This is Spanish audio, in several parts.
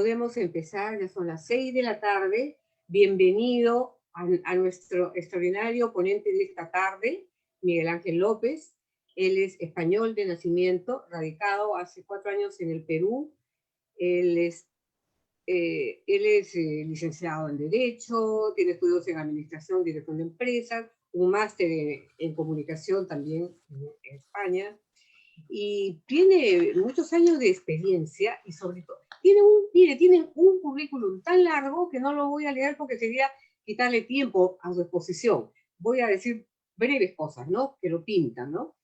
podemos empezar, ya son las 6 de la tarde. Bienvenido a nuestro extraordinario ponente de esta tarde, Miguel Ángel López. Él es español de nacimiento, radicado hace 4 años en el Perú. Él es licenciado en Derecho, tiene estudios en Administración, Dirección de Empresas, un máster en Comunicación también en España, y tiene muchos años de experiencia y sobre todo tiene un currículum tan largo que no lo voy a leer porque sería quitarle tiempo a su exposición. Voy a decir breves cosas, ¿no? Que lo pintan, ¿no?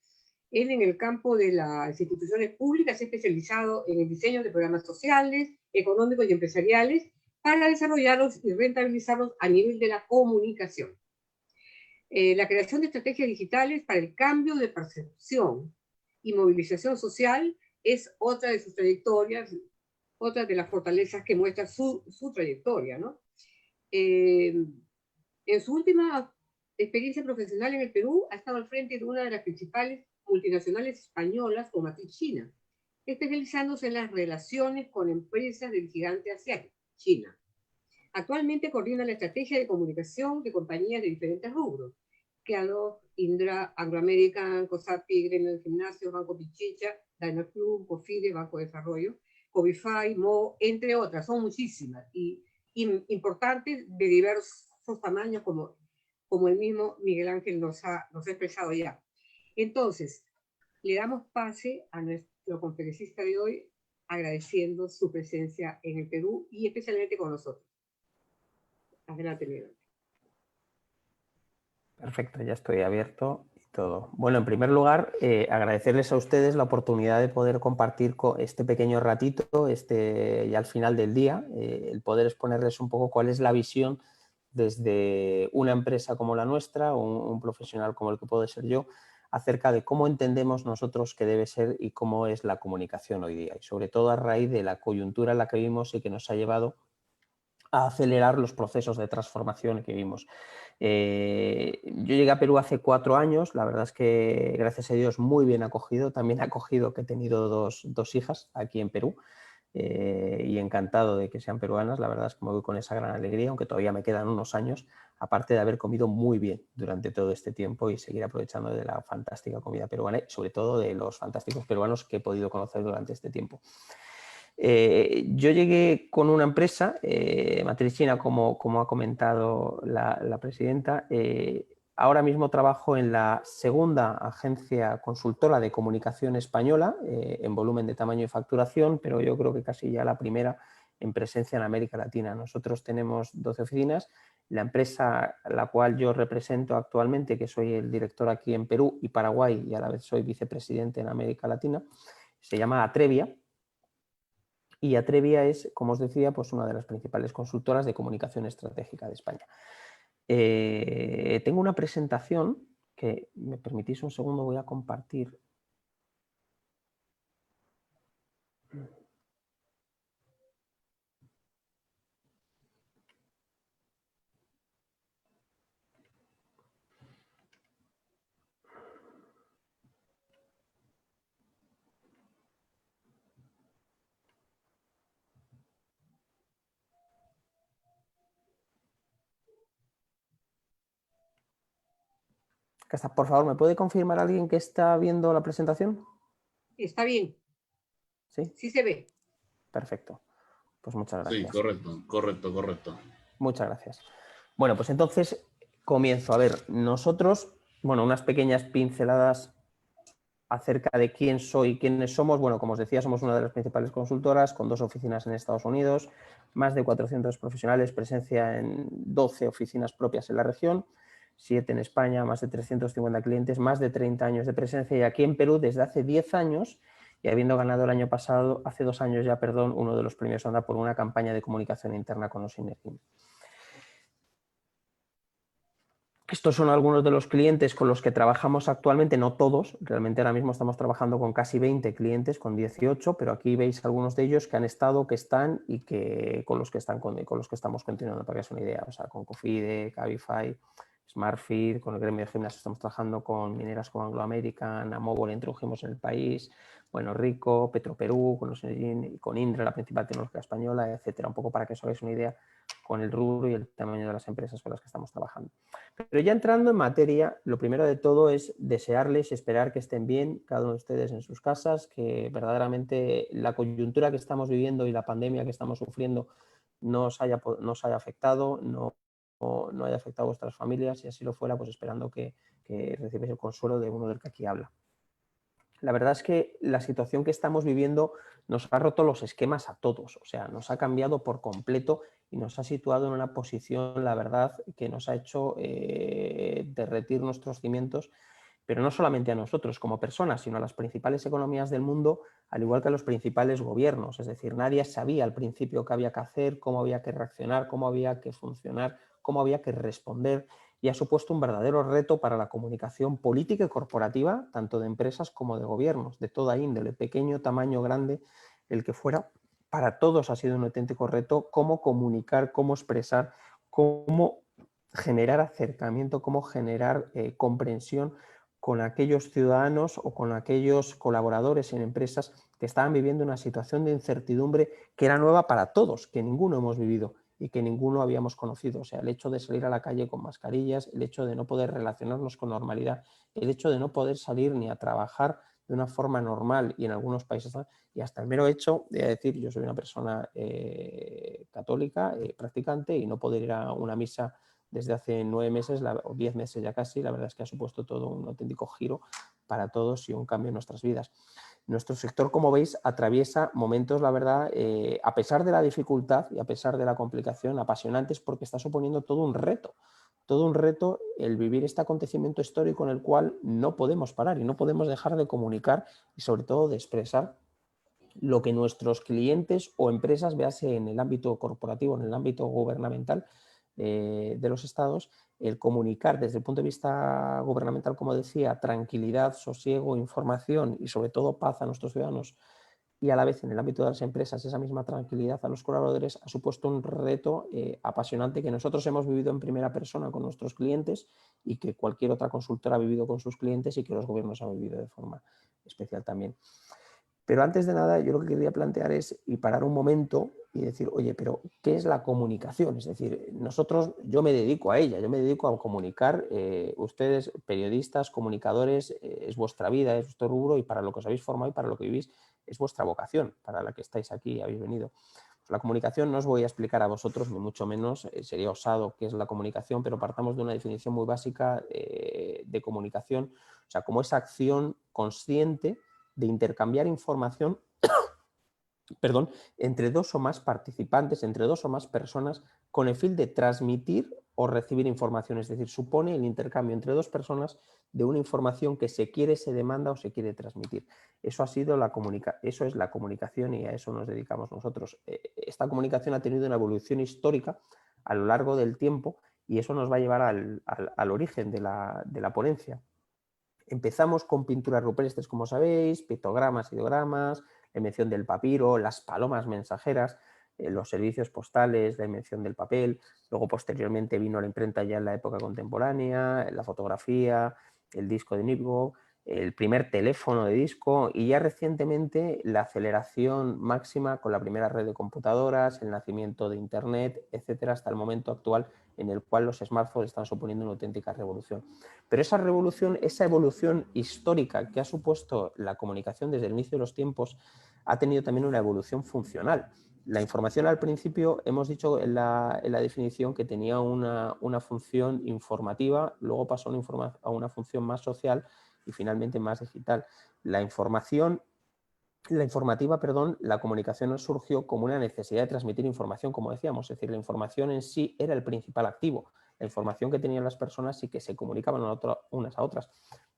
Él en el campo de las instituciones públicas se ha especializado en el diseño de programas sociales, económicos y empresariales para desarrollarlos y rentabilizarlos a nivel de la comunicación. La creación de estrategias digitales para el cambio de percepción y movilización social es otra de sus trayectorias, otra de las fortalezas que muestra su trayectoria, ¿no? En su última experiencia profesional en el Perú, ha estado al frente de una de las principales multinacionales españolas con matriz china, especializándose en las relaciones con empresas del gigante asiático, China. Actualmente coordina la estrategia de comunicación de compañías de diferentes rubros, Kellogg, Indra, Anglo American, COSAPI, Gremio de Gimnasios, Banco Pichincha, Diners Club, Cofide, Banco de Desarrollo, Cobify, Mo, entre otras. Son muchísimas y importantes de diversos tamaños, como el mismo Miguel Ángel nos ha expresado ya. Entonces, le damos pase a nuestro conferencista de hoy, agradeciendo su presencia en el Perú y especialmente con nosotros. Adelante, Miguel. Perfecto, ya estoy abierto y todo. Bueno, en primer lugar, agradecerles a ustedes la oportunidad de poder compartir este pequeño ratito, ya al final del día, el poder exponerles un poco cuál es la visión desde una empresa como la nuestra, un profesional como el que puedo ser yo, acerca de cómo entendemos nosotros que debe ser y cómo es la comunicación hoy día. Y sobre todo a raíz de la coyuntura en la que vivimos y que nos ha llevado a acelerar los procesos de transformación que vimos. Yo llegué a Perú hace 4 años, la verdad es que gracias a Dios muy bien acogido, también acogido que he tenido dos hijas aquí en Perú y encantado de que sean peruanas, la verdad es que me voy con esa gran alegría, aunque todavía me quedan unos años, aparte de haber comido muy bien durante todo este tiempo y seguir aprovechando de la fantástica comida peruana y sobre todo de los fantásticos peruanos que he podido conocer durante este tiempo. Yo llegué con una empresa, matriz china, como ha comentado la presidenta. Ahora mismo trabajo en la segunda agencia consultora de comunicación española, en volumen de tamaño y facturación, pero yo creo que casi ya la primera en presencia en América Latina. Nosotros tenemos 12 oficinas. La empresa a la cual yo represento actualmente, que soy el director aquí en Perú y Paraguay y a la vez soy vicepresidente en América Latina, se llama Atrevia. Y Atrevia es, como os decía, pues una de las principales consultoras de comunicación estratégica de España. Tengo una presentación que, me permitís un segundo, voy a compartir. Por favor, ¿me puede confirmar alguien que está viendo la presentación? Está bien. ¿Sí? Sí se ve. Perfecto. Pues muchas gracias. Sí, correcto. Muchas gracias. Bueno, pues entonces comienzo. A ver, nosotros, bueno, unas pequeñas pinceladas acerca de quién soy, quiénes somos. Bueno, como os decía, somos una de las principales consultoras con 2 oficinas en Estados Unidos, más de 400 profesionales, presencia en 12 oficinas propias en la región, 7 en España, más de 350 clientes, más de 30 años de presencia y aquí en Perú desde hace 10 años y habiendo ganado el año pasado, hace 2 años ya, perdón, uno de los premios Onda por una campaña de comunicación interna con los Inergim. Estos son algunos de los clientes con los que trabajamos actualmente, no todos, realmente ahora mismo estamos trabajando con casi 20 clientes, con 18, pero aquí veis algunos de ellos que han estado, que están y que con los que estamos continuando, para que es una idea, o sea, con Cofide, Cabify, Smartfit, con el gremio de gimnasio estamos trabajando con mineras como Anglo American, Amovo le introdujimos en el país, bueno, Rico, Petroperú, con Indra, la principal tecnológica española, etcétera, un poco para que os hagáis una idea con el rubro y el tamaño de las empresas con las que estamos trabajando. Pero ya entrando en materia, lo primero de todo es desearles, esperar que estén bien cada uno de ustedes en sus casas, que verdaderamente la coyuntura que estamos viviendo y la pandemia que estamos sufriendo no os haya afectado, no haya afectado a vuestras familias, y así lo fuera, pues esperando que recibáis el consuelo de uno del que aquí habla. La verdad es que la situación que estamos viviendo nos ha roto los esquemas a todos, o sea, nos ha cambiado por completo y nos ha situado en una posición, la verdad, que nos ha hecho derretir nuestros cimientos, pero no solamente a nosotros como personas, sino a las principales economías del mundo, al igual que a los principales gobiernos. Es decir, nadie sabía al principio qué había que hacer, cómo había que reaccionar, cómo había que funcionar, cómo había que responder, y ha supuesto un verdadero reto para la comunicación política y corporativa, tanto de empresas como de gobiernos, de toda índole, pequeño, tamaño, grande, el que fuera. Para todos ha sido un auténtico reto cómo comunicar, cómo expresar, cómo generar acercamiento, cómo generar comprensión con aquellos ciudadanos o con aquellos colaboradores en empresas que estaban viviendo una situación de incertidumbre que era nueva para todos, que ninguno hemos vivido y que ninguno habíamos conocido. O sea, el hecho de salir a la calle con mascarillas, el hecho de no poder relacionarnos con normalidad, el hecho de no poder salir ni a trabajar de una forma normal, y en algunos países, y hasta el mero hecho de decir, yo soy una persona católica, practicante, y no poder ir a una misa desde hace 9 meses o 10 meses ya casi, la verdad es que ha supuesto todo un auténtico giro para todos y un cambio en nuestras vidas. Nuestro sector, como veis, atraviesa momentos, la verdad, a pesar de la dificultad y a pesar de la complicación, apasionantes, porque está suponiendo todo un reto el vivir este acontecimiento histórico en el cual no podemos parar y no podemos dejar de comunicar y sobre todo de expresar lo que nuestros clientes o empresas, véase en el ámbito corporativo, en el ámbito gubernamental de los estados, el comunicar desde el punto de vista gubernamental, como decía, tranquilidad, sosiego, información y sobre todo paz a nuestros ciudadanos, y a la vez en el ámbito de las empresas esa misma tranquilidad a los colaboradores, ha supuesto un reto apasionante que nosotros hemos vivido en primera persona con nuestros clientes y que cualquier otra consultora ha vivido con sus clientes y que los gobiernos han vivido de forma especial también. Pero antes de nada, yo lo que quería plantear es y parar un momento y decir, oye, pero ¿qué es la comunicación? Es decir, yo me dedico a ella, yo me dedico a comunicar, ustedes, periodistas, comunicadores, es vuestra vida, es vuestro rubro, y para lo que os habéis formado y para lo que vivís, es vuestra vocación, para la que estáis aquí, habéis venido. Pues la comunicación no os voy a explicar a vosotros, ni mucho menos, sería osado qué es la comunicación, pero partamos de una definición muy básica de comunicación, o sea, como esa acción consciente de intercambiar información entre dos o más participantes, entre dos o más personas, con el fin de transmitir o recibir información. Es decir, supone el intercambio entre dos personas de una información que se quiere, se demanda o se quiere transmitir. Eso eso es la comunicación, y a eso nos dedicamos nosotros. Esta comunicación ha tenido una evolución histórica a lo largo del tiempo, y eso nos va a llevar al origen de la ponencia. Empezamos con pinturas rupestres, como sabéis, pictogramas, ideogramas, la invención del papiro, las palomas mensajeras, los servicios postales, la invención del papel. Luego, posteriormente, vino la imprenta ya en la época contemporánea, la fotografía, el disco de Nipkow, el primer teléfono de disco, y ya recientemente la aceleración máxima con la primera red de computadoras, el nacimiento de Internet, etcétera, hasta el momento actual en el cual los smartphones están suponiendo una auténtica revolución. Pero esa revolución, esa evolución histórica que ha supuesto la comunicación desde el inicio de los tiempos, ha tenido también una evolución funcional. La información, al principio hemos dicho en la definición que tenía una función informativa, luego pasó a una función más social y finalmente más digital. La comunicación surgió como una necesidad de transmitir información, como decíamos, es decir, la información en sí era el principal activo, la información que tenían las personas y que se comunicaban unas a otras.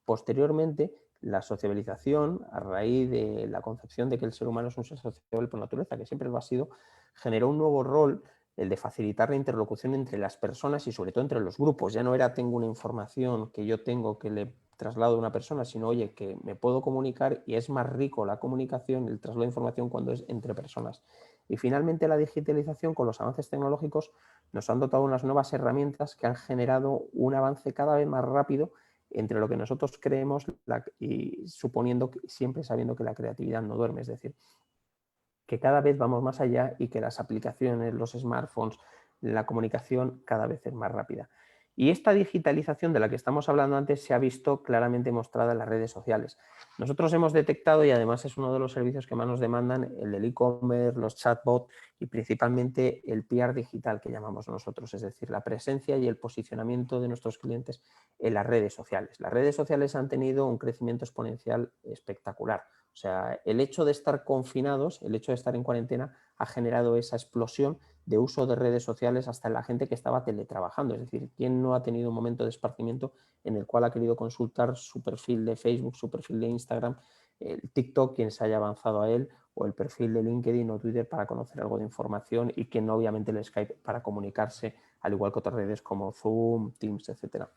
Posteriormente, la sociabilización, a raíz de la concepción de que el ser humano es un ser sociable por naturaleza, que siempre lo ha sido, generó un nuevo rol, el de facilitar la interlocución entre las personas y sobre todo entre los grupos. Ya no era tengo una información que yo tengo que le traslado a una persona, sino oye, que me puedo comunicar, y es más rico la comunicación, el traslado de información cuando es entre personas. Y finalmente la digitalización con los avances tecnológicos nos han dotado unas nuevas herramientas que han generado un avance cada vez más rápido entre lo que nosotros creemos y suponiendo, siempre sabiendo que la creatividad no duerme, es decir, que cada vez vamos más allá y que las aplicaciones, los smartphones, la comunicación cada vez es más rápida. Y esta digitalización de la que estamos hablando antes se ha visto claramente mostrada en las redes sociales. Nosotros hemos detectado, y además es uno de los servicios que más nos demandan, el del e-commerce, los chatbots y principalmente el PR digital que llamamos nosotros, es decir, la presencia y el posicionamiento de nuestros clientes en las redes sociales. Las redes sociales han tenido un crecimiento exponencial espectacular. O sea, el hecho de estar confinados, el hecho de estar en cuarentena ha generado esa explosión de uso de redes sociales hasta en la gente que estaba teletrabajando. Es decir, ¿quién no ha tenido un momento de esparcimiento en el cual ha querido consultar su perfil de Facebook, su perfil de Instagram, el TikTok, quien se haya avanzado a él, o el perfil de LinkedIn o Twitter para conocer algo de información y quien no, obviamente, el Skype para comunicarse, al igual que otras redes como Zoom, Teams, etcétera?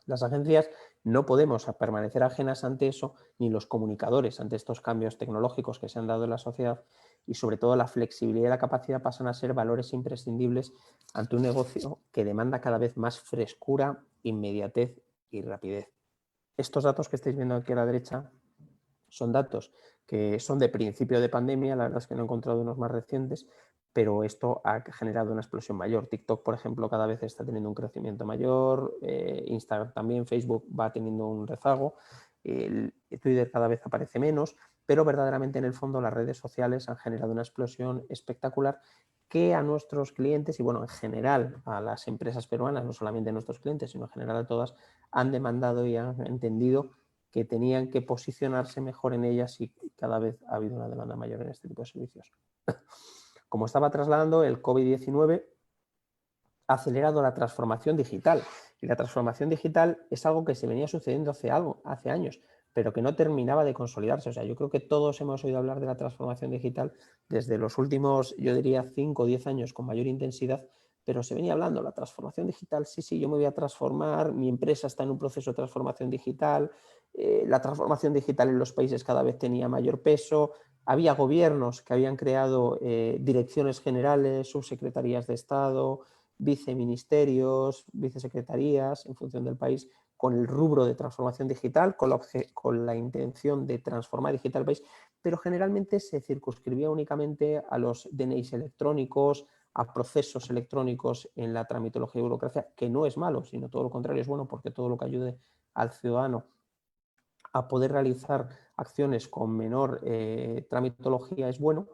Las agencias no podemos permanecer ajenas ante eso, ni los comunicadores ante estos cambios tecnológicos que se han dado en la sociedad, y sobre todo la flexibilidad y la capacidad pasan a ser valores imprescindibles ante un negocio que demanda cada vez más frescura, inmediatez y rapidez. Estos datos que estáis viendo aquí a la derecha son datos que son de principio de pandemia, la verdad es que no he encontrado unos más recientes, pero esto ha generado una explosión mayor. TikTok, por ejemplo, cada vez está teniendo un crecimiento mayor, Instagram también, Facebook va teniendo un rezago, Twitter cada vez aparece menos, pero verdaderamente en el fondo las redes sociales han generado una explosión espectacular que a nuestros clientes y, bueno, en general a las empresas peruanas, no solamente a nuestros clientes, sino en general a todas, han demandado y han entendido que tenían que posicionarse mejor en ellas y cada vez ha habido una demanda mayor en este tipo de servicios. Como estaba trasladando, el COVID-19 ha acelerado la transformación digital. Y la transformación digital es algo que se venía sucediendo hace años, pero que no terminaba de consolidarse. O sea, yo creo que todos hemos oído hablar de la transformación digital desde los últimos, yo diría, 5 o 10 años con mayor intensidad, pero se venía hablando, la transformación digital, sí, yo me voy a transformar, mi empresa está en un proceso de transformación digital, la transformación digital en los países cada vez tenía mayor peso, había gobiernos que habían creado direcciones generales, subsecretarías de Estado, viceministerios, vicesecretarías, en función del país, con el rubro de transformación digital, con la intención de transformar digital el país, pero generalmente se circunscribía únicamente a los DNIs electrónicos, a procesos electrónicos en la tramitología y burocracia, que no es malo, sino todo lo contrario, es bueno porque todo lo que ayude al ciudadano a poder realizar acciones con menor tramitología es bueno,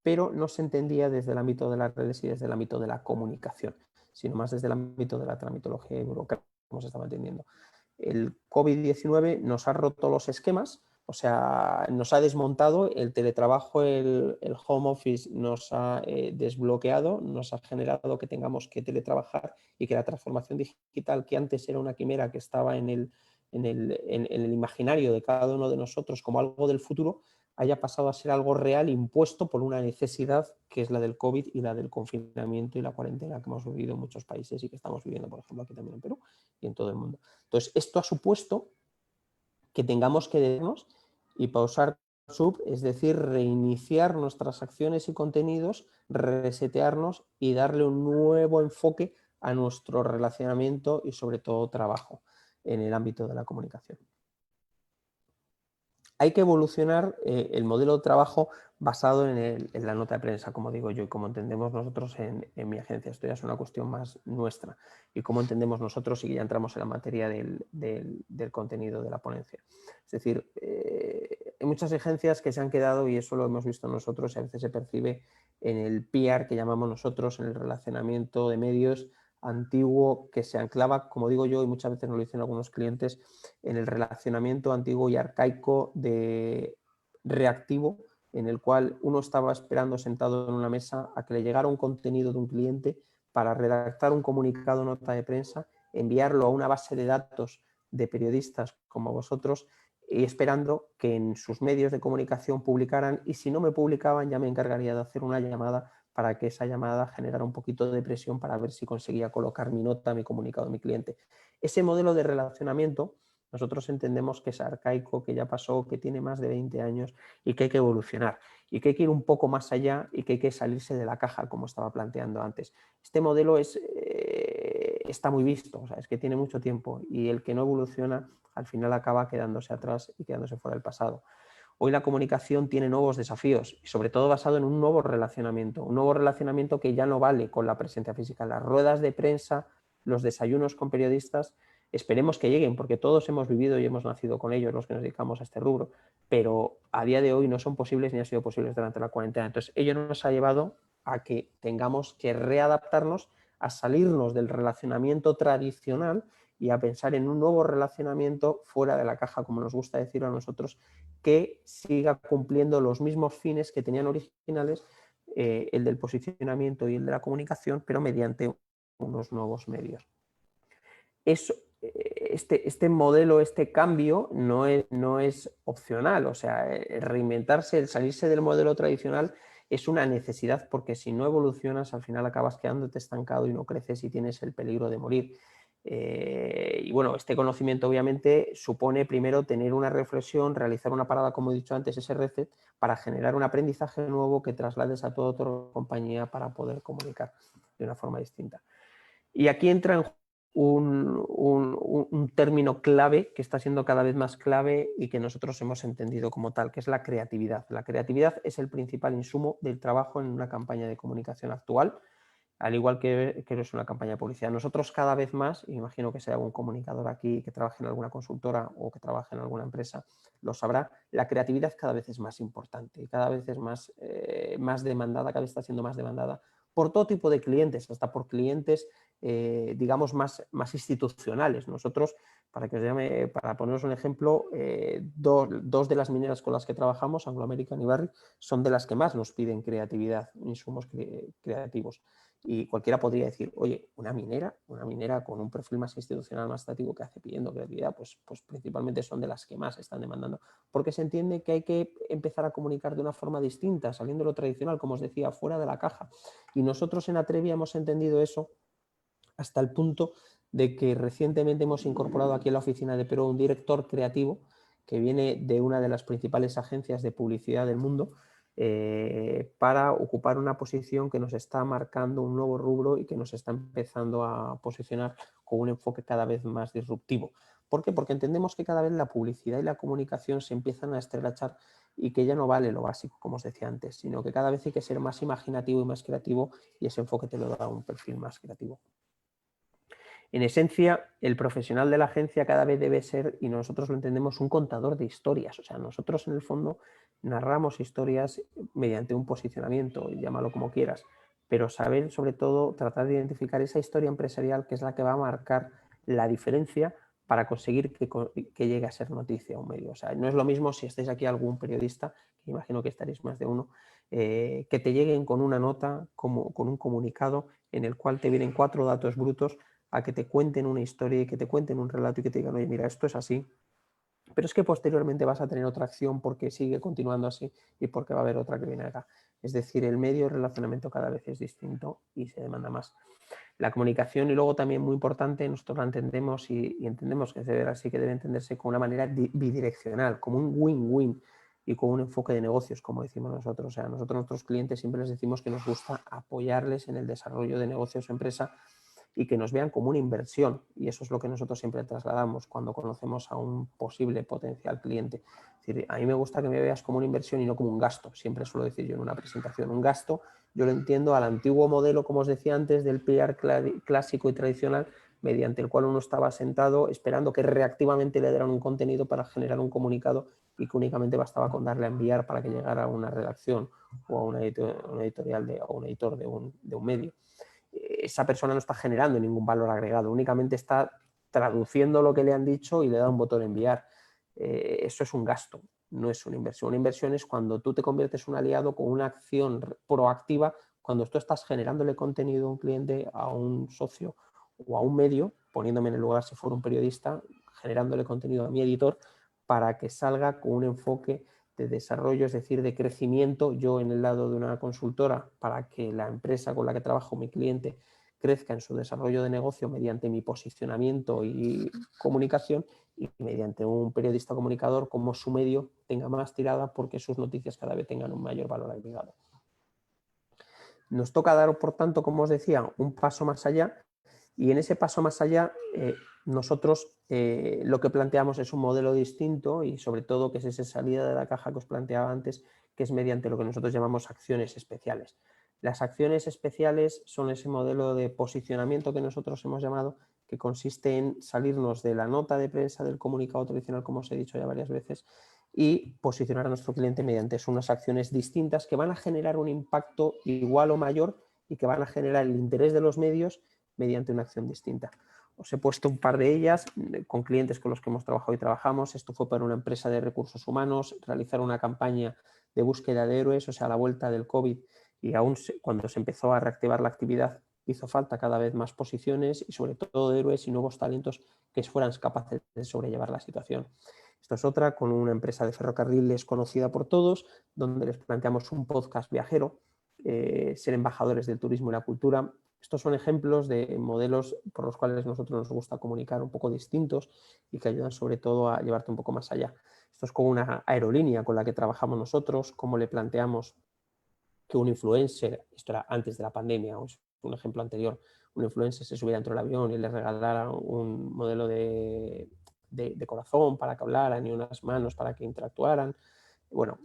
pero no se entendía desde el ámbito de las redes y desde el ámbito de la comunicación, sino más desde el ámbito de la tramitología y burocracia, como se estaba entendiendo. El COVID-19 nos ha roto los esquemas, o sea, nos ha desmontado el teletrabajo, el home office nos ha desbloqueado, nos ha generado que tengamos que teletrabajar y que la transformación digital, que antes era una quimera que estaba en el imaginario de cada uno de nosotros como algo del futuro, haya pasado a ser algo real impuesto por una necesidad que es la del COVID y la del confinamiento y la cuarentena que hemos vivido en muchos países y que estamos viviendo, por ejemplo, aquí también en Perú y en todo el mundo. Entonces, esto ha supuesto que tengamos que detenernos y pausar sub, es decir, reiniciar nuestras acciones y contenidos, resetearnos y darle un nuevo enfoque a nuestro relacionamiento y sobre todo trabajo en el ámbito de la comunicación. Hay que evolucionar el modelo de trabajo basado en la nota de prensa, como digo yo, y como entendemos nosotros en mi agencia. Esto ya es una cuestión más nuestra y cómo entendemos nosotros y ya entramos en la materia del contenido de la ponencia. Es decir, hay muchas agencias que se han quedado, y eso lo hemos visto nosotros, y a veces se percibe en el PR que llamamos nosotros, en el relacionamiento de medios antiguo, que se anclaba, como digo yo, y muchas veces nos lo dicen algunos clientes, en el relacionamiento antiguo y arcaico de reactivo, en el cual uno estaba esperando sentado en una mesa a que le llegara un contenido de un cliente para redactar un comunicado, nota de prensa, enviarlo a una base de datos de periodistas como vosotros y esperando que en sus medios de comunicación publicaran, y si no me publicaban ya me encargaría de hacer una llamada para que esa llamada generara un poquito de presión para ver si conseguía colocar mi nota, mi comunicado a mi cliente. Ese modelo de relacionamiento Nosotros entendemos que es arcaico, que ya pasó, que tiene más de 20 años y que hay que evolucionar y que hay que ir un poco más allá y que hay que salirse de la caja, como estaba planteando antes. Este modelo está muy visto, o sea, es que tiene mucho tiempo y el que no evoluciona al final acaba quedándose atrás y quedándose fuera del pasado. Hoy la comunicación tiene nuevos desafíos y sobre todo basado en un nuevo relacionamiento que ya no vale con la presencia física. Las ruedas de prensa, los desayunos con periodistas, esperemos que lleguen porque todos hemos vivido y hemos nacido con ellos los que nos dedicamos a este rubro, pero a día de hoy no son posibles ni han sido posibles durante la cuarentena. Entonces ello nos ha llevado a que tengamos que readaptarnos, a salirnos del relacionamiento tradicional y a pensar en un nuevo relacionamiento fuera de la caja, como nos gusta decirlo a nosotros, que siga cumpliendo los mismos fines que tenían originales, el del posicionamiento y el de la comunicación, pero mediante unos nuevos medios. Este modelo, este cambio no es opcional, o sea, el reinventarse, el salirse del modelo tradicional es una necesidad porque si no evolucionas al final acabas quedándote estancado y no creces y tienes el peligro de morir. Y bueno, este conocimiento obviamente supone primero tener una reflexión, realizar una parada, como he dicho antes, ese reset, para generar un aprendizaje nuevo que traslades a toda tu compañía para poder comunicar de una forma distinta. Y aquí entra en un término clave que está siendo cada vez más clave y que nosotros hemos entendido como tal, que es la creatividad. La creatividad es el principal insumo del trabajo en una campaña de comunicación actual, al igual que es una campaña de publicidad. Nosotros cada vez más, imagino que sea algún comunicador aquí que trabaje en alguna consultora o que trabaje en alguna empresa, lo sabrá, la creatividad cada vez es más importante y cada vez es más demandada, cada vez está siendo más demandada por todo tipo de clientes, hasta por clientes, digamos, más institucionales. Nosotros, para poneros un ejemplo, dos de las mineras con las que trabajamos, Anglo American y Barrick, son de las que más nos piden creatividad, insumos creativos. Y cualquiera podría decir, oye, una minera con un perfil más institucional, más estático, que hace pidiendo creatividad, pues principalmente son de las que más están demandando, porque se entiende que hay que empezar a comunicar de una forma distinta, saliendo de lo tradicional, como os decía, fuera de la caja. Y nosotros en Atrevi hemos entendido eso hasta el punto de que recientemente hemos incorporado aquí en la oficina de Perú un director creativo que viene de una de las principales agencias de publicidad del mundo, para ocupar una posición que nos está marcando un nuevo rubro y que nos está empezando a posicionar con un enfoque cada vez más disruptivo. ¿Por qué? Porque entendemos que cada vez la publicidad y la comunicación se empiezan a estrechar y que ya no vale lo básico, como os decía antes, sino que cada vez hay que ser más imaginativo y más creativo, y ese enfoque te lo da un perfil más creativo. En esencia, el profesional de la agencia cada vez debe ser, y nosotros lo entendemos, un contador de historias. O sea, nosotros en el fondo narramos historias mediante un posicionamiento, llámalo como quieras, pero saber sobre todo tratar de identificar esa historia empresarial que es la que va a marcar la diferencia para conseguir que llegue a ser noticia a un medio. O sea, no es lo mismo si estáis aquí algún periodista, que imagino que estaréis más de uno, que te lleguen con una nota, con un comunicado en el cual te vienen 4 datos brutos, a que te cuenten una historia y que te cuenten un relato y que te digan, oye, mira, esto es así, pero es que posteriormente vas a tener otra acción porque sigue continuando así y porque va a haber otra que viene acá. Es decir, el medio de relacionamiento cada vez es distinto y se demanda más. La comunicación, y luego también muy importante, nosotros la entendemos y entendemos que debe así, que debe entenderse con una manera bidireccional, como un win-win y con un enfoque de negocios, como decimos nosotros. O sea, nosotros a nuestros clientes siempre les decimos que nos gusta apoyarles en el desarrollo de negocios o empresa y que nos vean como una inversión, y eso es lo que nosotros siempre trasladamos cuando conocemos a un posible potencial cliente. Es decir, a mí me gusta que me veas como una inversión y no como un gasto. Siempre suelo decir yo en una presentación, un gasto yo lo entiendo al antiguo modelo, como os decía antes, del PR clásico y tradicional, mediante el cual uno estaba sentado esperando que reactivamente le dieran un contenido para generar un comunicado y que únicamente bastaba con darle a enviar para que llegara a una redacción o a una editorial o un editor de un medio. Esa persona no está generando ningún valor agregado, únicamente está traduciendo lo que le han dicho y le da un botón enviar. Eso es un gasto, no es una inversión. Una inversión es cuando tú te conviertes en un aliado con una acción proactiva, cuando tú estás generándole contenido a un cliente, a un socio o a un medio, poniéndome en el lugar si fuera un periodista, generándole contenido a mi editor para que salga con un enfoque de desarrollo, es decir, de crecimiento, yo en el lado de una consultora, para que la empresa con la que trabajo, mi cliente, crezca en su desarrollo de negocio mediante mi posicionamiento y comunicación, y mediante un periodista comunicador, como su medio tenga más tirada porque sus noticias cada vez tengan un mayor valor agregado. Nos toca dar, por tanto, como os decía, un paso más allá, y en ese paso más allá nosotros lo que planteamos es un modelo distinto, y sobre todo que es esa salida de la caja que os planteaba antes, que es mediante lo que nosotros llamamos acciones especiales. Las acciones especiales son ese modelo de posicionamiento que nosotros hemos llamado, que consiste en salirnos de la nota de prensa, del comunicado tradicional, como os he dicho ya varias veces, y posicionar a nuestro cliente mediante unas acciones distintas que van a generar un impacto igual o mayor y que van a generar el interés de los medios mediante una acción distinta. Os he puesto un par de ellas con clientes con los que hemos trabajado y trabajamos. Esto fue para una empresa de recursos humanos, realizar una campaña de búsqueda de héroes, o sea, a la vuelta del COVID, y aún cuando se empezó a reactivar la actividad, hizo falta cada vez más posiciones y sobre todo de héroes y nuevos talentos que fueran capaces de sobrellevar la situación. Esto es otra con una empresa de ferrocarriles conocida por todos, donde les planteamos un podcast viajero, ser embajadores del turismo y la cultura. Estos son ejemplos de modelos por los cuales nosotros nos gusta comunicar, un poco distintos y que ayudan sobre todo a llevarte un poco más allá. Esto es con una aerolínea con la que trabajamos nosotros, cómo le planteamos que un influencer, esto era antes de la pandemia, o es un ejemplo anterior, un influencer se subiera dentro del avión y le regalara un modelo de corazón para que hablaran y unas manos para que interactuaran. Bueno,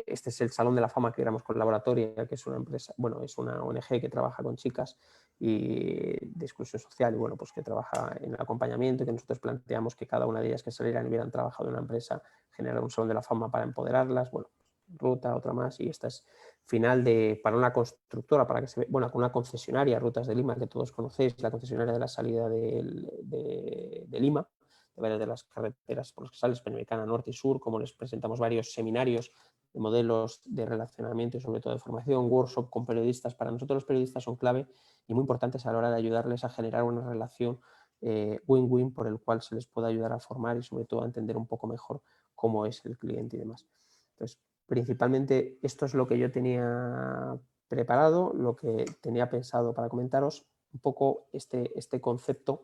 este es el Salón de la Fama que éramos con Laboratoria, que es una empresa, bueno, es una ONG que trabaja con chicas y de exclusión social, y bueno, pues que trabaja en el acompañamiento, y que nosotros planteamos que cada una de ellas que salieran y hubieran trabajado en una empresa generara un Salón de la Fama para empoderarlas. Bueno, ruta, otra más, y esta es final para una constructora, para que se ve, bueno, con una concesionaria, Rutas de Lima, que todos conocéis, la concesionaria de la salida de Lima, de varias de las carreteras por las que sales, Panamericana Norte y Sur, como les presentamos varios seminarios de modelos de relacionamiento y sobre todo de formación, workshop con periodistas. Para nosotros los periodistas son clave y muy importantes a la hora de ayudarles a generar una relación win-win por el cual se les pueda ayudar a formar y sobre todo a entender un poco mejor cómo es el cliente y demás. Entonces, principalmente esto es lo que yo tenía preparado, lo que tenía pensado para comentaros, un poco este concepto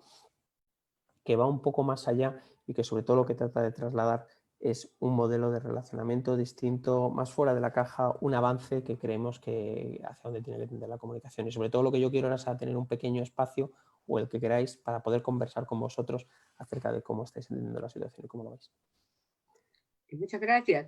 que va un poco más allá y que sobre todo lo que trata de trasladar es un modelo de relacionamiento distinto, más fuera de la caja, un avance que creemos que hacia dónde tiene que tender la comunicación. Y sobre todo lo que yo quiero ahora es tener un pequeño espacio, o el que queráis, para poder conversar con vosotros acerca de cómo estáis entendiendo la situación y cómo lo veis. Muchas gracias.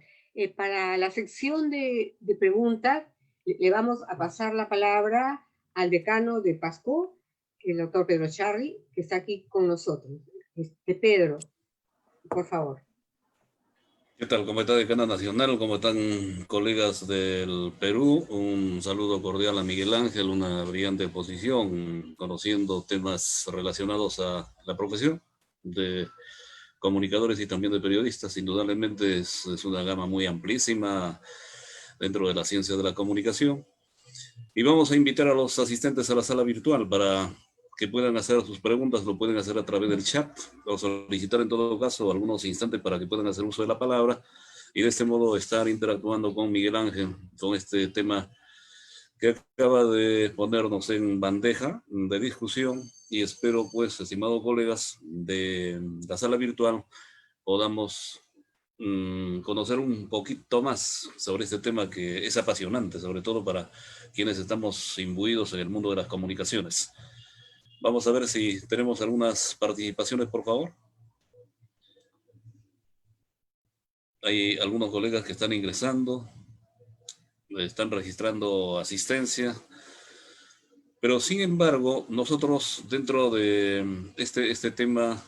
Para la sección de preguntas, le vamos a pasar la palabra al decano de PASCO, el doctor Pedro Charri, que está aquí con nosotros. Pedro, por favor. ¿Qué tal? ¿Cómo está Decana Nacional? ¿Cómo están colegas del Perú? Un saludo cordial a Miguel Ángel, una brillante exposición, conociendo temas relacionados a la profesión de comunicadores y también de periodistas. Indudablemente es una gama muy amplísima dentro de la ciencia de la comunicación. Y vamos a invitar a los asistentes a la sala virtual para que puedan hacer sus preguntas. Lo pueden hacer a través del chat o solicitar en todo caso algunos instantes para que puedan hacer uso de la palabra y de este modo estar interactuando con Miguel Ángel con este tema que acaba de ponernos en bandeja de discusión, y espero pues, estimados colegas de la sala virtual, podamos conocer un poquito más sobre este tema que es apasionante, sobre todo para quienes estamos imbuidos en el mundo de las comunicaciones. Vamos a ver si tenemos algunas participaciones, por favor. Hay algunos colegas que están ingresando, están registrando asistencia, pero sin embargo, nosotros dentro de este tema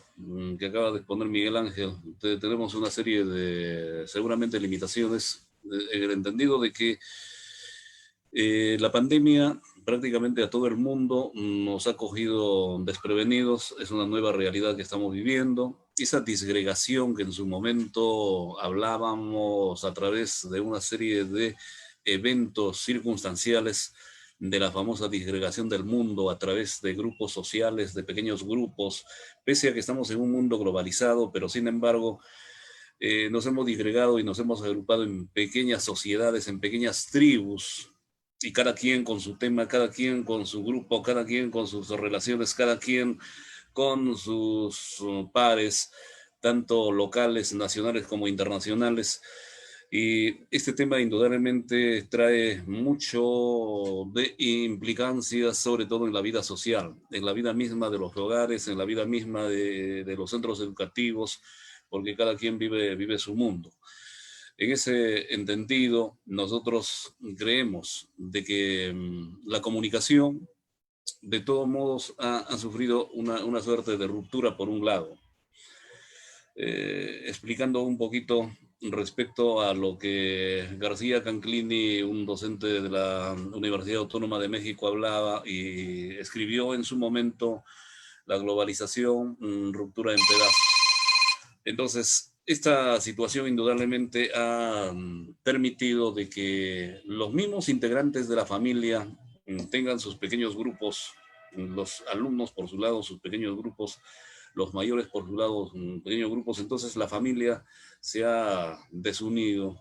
que acaba de exponer Miguel Ángel, tenemos una serie de seguramente limitaciones, en el entendido de que la pandemia prácticamente a todo el mundo nos ha cogido desprevenidos. Es una nueva realidad que estamos viviendo. Esa disgregación que en su momento hablábamos a través de una serie de eventos circunstanciales, de la famosa disgregación del mundo a través de grupos sociales, de pequeños grupos, pese a que estamos en un mundo globalizado, pero sin embargo nos hemos disgregado y nos hemos agrupado en pequeñas sociedades, en pequeñas tribus, y cada quien con su tema, cada quien con su grupo, cada quien con sus relaciones, cada quien con sus pares, tanto locales, nacionales como internacionales. Y este tema indudablemente trae mucho de implicancias, sobre todo en la vida social, en la vida misma de los hogares, en la vida misma de los centros educativos, porque cada quien vive su mundo. En ese entendido, nosotros creemos de que la comunicación, de todos modos, ha sufrido una suerte de ruptura por un lado. Explicando un poquito respecto a lo que García Canclini, un docente de la Universidad Autónoma de México, hablaba y escribió en su momento, la globalización, ruptura en pedazos. Entonces, esta situación indudablemente ha permitido de que los mismos integrantes de la familia tengan sus pequeños grupos, los alumnos por su lado, sus pequeños grupos, los mayores por su lado, pequeños grupos. Entonces la familia se ha desunido,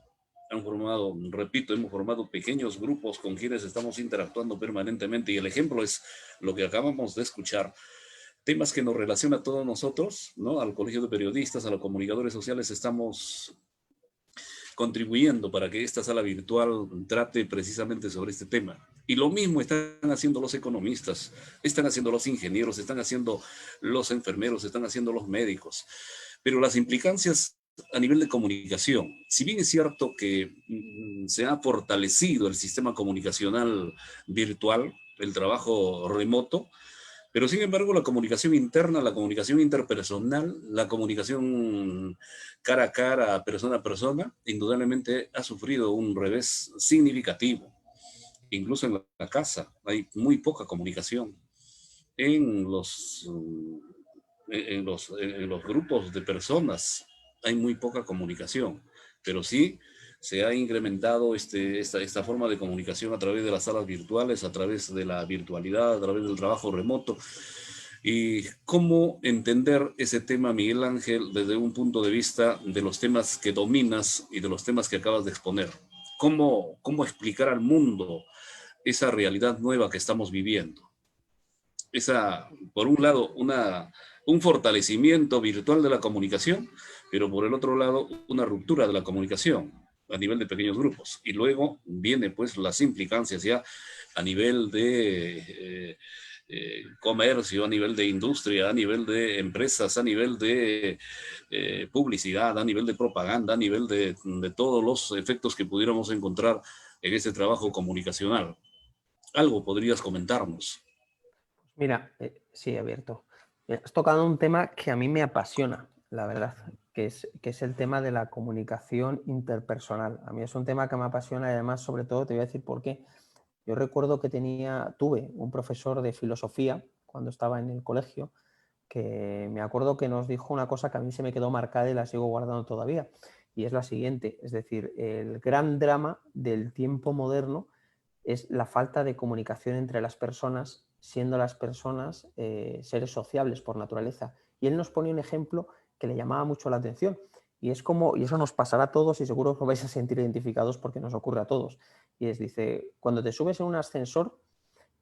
han formado, repito, hemos formado pequeños grupos con quienes estamos interactuando permanentemente, y el ejemplo es lo que acabamos de escuchar. Temas que nos relacionan a todos nosotros, ¿no? Al Colegio de Periodistas, a los comunicadores sociales, estamos contribuyendo para que esta sala virtual trate precisamente sobre este tema. Y lo mismo están haciendo los economistas, están haciendo los ingenieros, están haciendo los enfermeros, están haciendo los médicos. Pero las implicancias a nivel de comunicación, si bien es cierto que se ha fortalecido el sistema comunicacional virtual, el trabajo remoto, pero sin embargo la comunicación interna, la comunicación interpersonal, la comunicación cara a cara, persona a persona, indudablemente ha sufrido un revés significativo. Incluso en la casa hay muy poca comunicación. En los grupos de personas hay muy poca comunicación, pero sí se ha incrementado esta forma de comunicación a través de las salas virtuales, a través de la virtualidad, a través del trabajo remoto. ¿Y cómo entender ese tema, Miguel Ángel, desde un punto de vista de los temas que dominas y de los temas que acabas de exponer? ¿Cómo explicar al mundo esa realidad nueva que estamos viviendo? Por un lado, un fortalecimiento virtual de la comunicación, pero por el otro lado, una ruptura de la comunicación a nivel de pequeños grupos. Y luego viene pues las implicancias ya a nivel de comercio, a nivel de industria, a nivel de empresas, a nivel de publicidad, a nivel de propaganda, a nivel de todos los efectos que pudiéramos encontrar en este trabajo comunicacional. ¿Algo podrías comentarnos? Mira, sí, Abierto. Has tocado un tema que a mí me apasiona, la verdad, que es el tema de la comunicación interpersonal. A mí es un tema que me apasiona y además, sobre todo, te voy a decir por qué. Yo recuerdo que tuve un profesor de filosofía cuando estaba en el colegio, que me acuerdo que nos dijo una cosa que a mí se me quedó marcada y la sigo guardando todavía, y es la siguiente, es decir, el gran drama del tiempo moderno es la falta de comunicación entre las personas, siendo las personas seres sociables por naturaleza. Y él nos pone un ejemplo que le llamaba mucho la atención, y eso nos pasará a todos y seguro que os vais a sentir identificados porque nos ocurre a todos. Y dice, cuando te subes en un ascensor,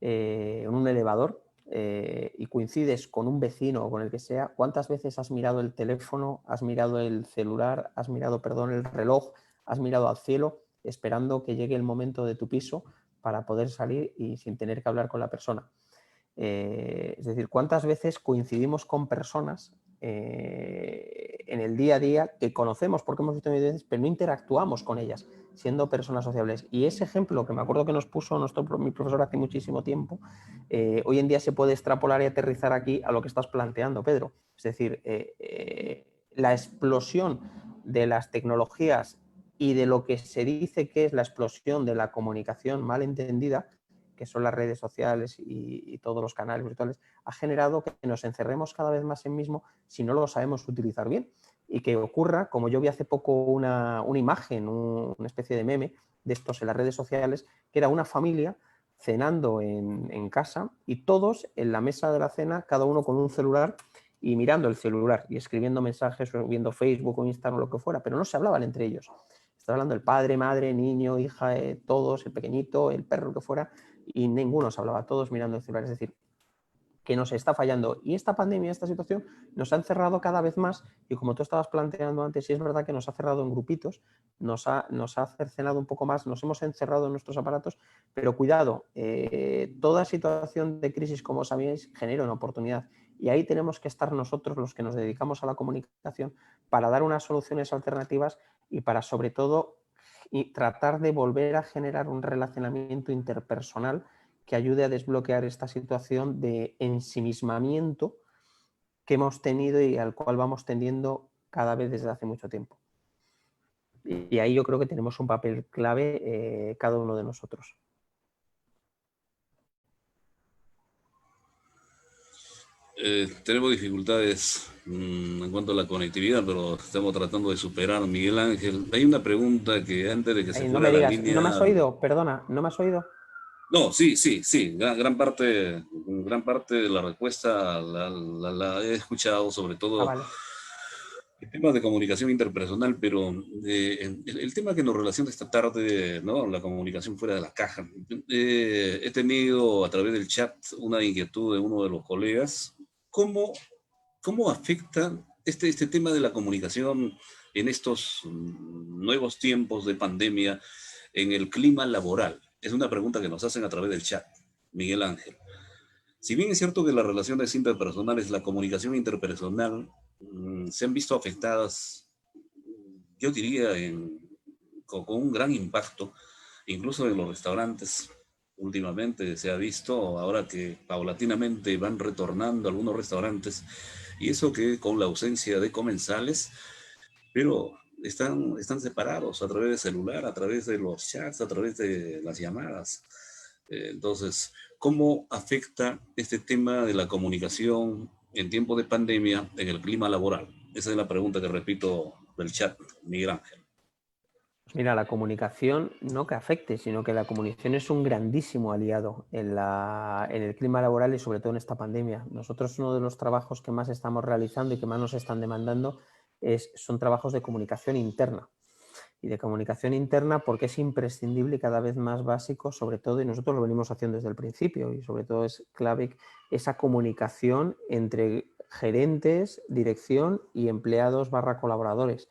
en un elevador, y coincides con un vecino o con el que sea, ¿cuántas veces has mirado el teléfono, has mirado el celular, has mirado, el reloj, has mirado al cielo esperando que llegue el momento de tu piso para poder salir y sin tener que hablar con la persona? Es decir, ¿cuántas veces coincidimos con personas en el día a día que conocemos porque hemos visto videos, pero no interactuamos con ellas, siendo personas sociables? Y ese ejemplo que me acuerdo que nos puso mi profesor hace muchísimo tiempo, hoy en día se puede extrapolar y aterrizar aquí a lo que estás planteando, Pedro. Es decir, la explosión de las tecnologías y de lo que se dice que es la explosión de la comunicación mal entendida, que son las redes sociales y todos los canales virtuales, ha generado que nos encerremos cada vez más en mismo si no lo sabemos utilizar bien. Y que ocurra, como yo vi hace poco una imagen, una especie de meme de estos en las redes sociales, que era una familia cenando en casa y todos en la mesa de la cena, cada uno con un celular y mirando el celular y escribiendo mensajes o viendo Facebook o Instagram o lo que fuera, pero no se hablaban entre ellos. Es Estás hablando del padre, madre, niño, hija, todos, el pequeñito, el perro, lo que fuera, y ninguno se hablaba, todos mirando el celular. Es decir, que nos está fallando. Y esta pandemia, esta situación, nos ha encerrado cada vez más, y como tú estabas planteando antes, sí es verdad que nos ha cerrado en grupitos, nos ha cercenado un poco más, nos hemos encerrado en nuestros aparatos, pero cuidado, toda situación de crisis, como sabéis, genera una oportunidad. Y ahí tenemos que estar nosotros, los que nos dedicamos a la comunicación, para dar unas soluciones alternativas y para, sobre todo, y tratar de volver a generar un relacionamiento interpersonal que ayude a desbloquear esta situación de ensimismamiento que hemos tenido y al cual vamos tendiendo cada vez desde hace mucho tiempo. Y ahí yo creo que tenemos un papel clave cada uno de nosotros. Tenemos dificultades en cuanto a la conectividad, pero estamos tratando de superar. Miguel Ángel, hay una pregunta que antes de que se No fuera me la digas, línea... ¿no me has oído? Perdona, ¿no me has oído? No, sí, sí, sí. Gran parte de la respuesta la he escuchado, sobre Ah, todo vale. el tema de comunicación interpersonal, pero el tema que nos relaciona esta tarde, ¿no? La comunicación fuera de la caja. He tenido a través del chat una inquietud de uno de los colegas. ¿Cómo afecta este tema de la comunicación en estos nuevos tiempos de pandemia en el clima laboral? Es una pregunta que nos hacen a través del chat, Miguel Ángel. Si bien es cierto que las relaciones interpersonales, la comunicación interpersonal, se han visto afectadas, yo diría, con un gran impacto, incluso en los restaurantes. Últimamente se ha visto, ahora que paulatinamente van retornando algunos restaurantes, y eso que con la ausencia de comensales, pero están separados a través del celular, a través de los chats, a través de las llamadas. Entonces, ¿cómo afecta este tema de la comunicación en tiempo de pandemia en el clima laboral? Esa es la pregunta que repito del chat, Miguel Ángel. Pues mira, la comunicación no que afecte, sino que la comunicación es un grandísimo aliado en el clima laboral y sobre todo en esta pandemia. Nosotros uno de los trabajos que más estamos realizando y que más nos están demandando son trabajos de comunicación interna. Y de comunicación interna porque es imprescindible y cada vez más básico, sobre todo, y nosotros lo venimos haciendo desde el principio, y sobre todo es clave esa comunicación entre gerentes, dirección y empleados / colaboradores.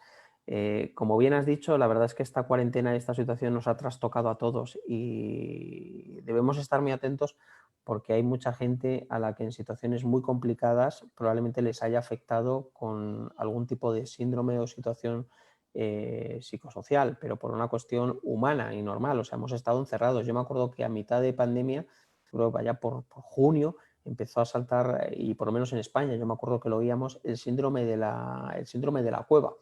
Como bien has dicho, la verdad es que esta cuarentena y esta situación nos ha trastocado a todos y debemos estar muy atentos porque hay mucha gente a la que en situaciones muy complicadas probablemente les haya afectado con algún tipo de síndrome o situación psicosocial, pero por una cuestión humana y normal. O sea, hemos estado encerrados. Yo me acuerdo que a mitad de pandemia, creo que vaya por junio, empezó a saltar, y por lo menos en España, yo me acuerdo que lo oíamos, el síndrome de la cueva.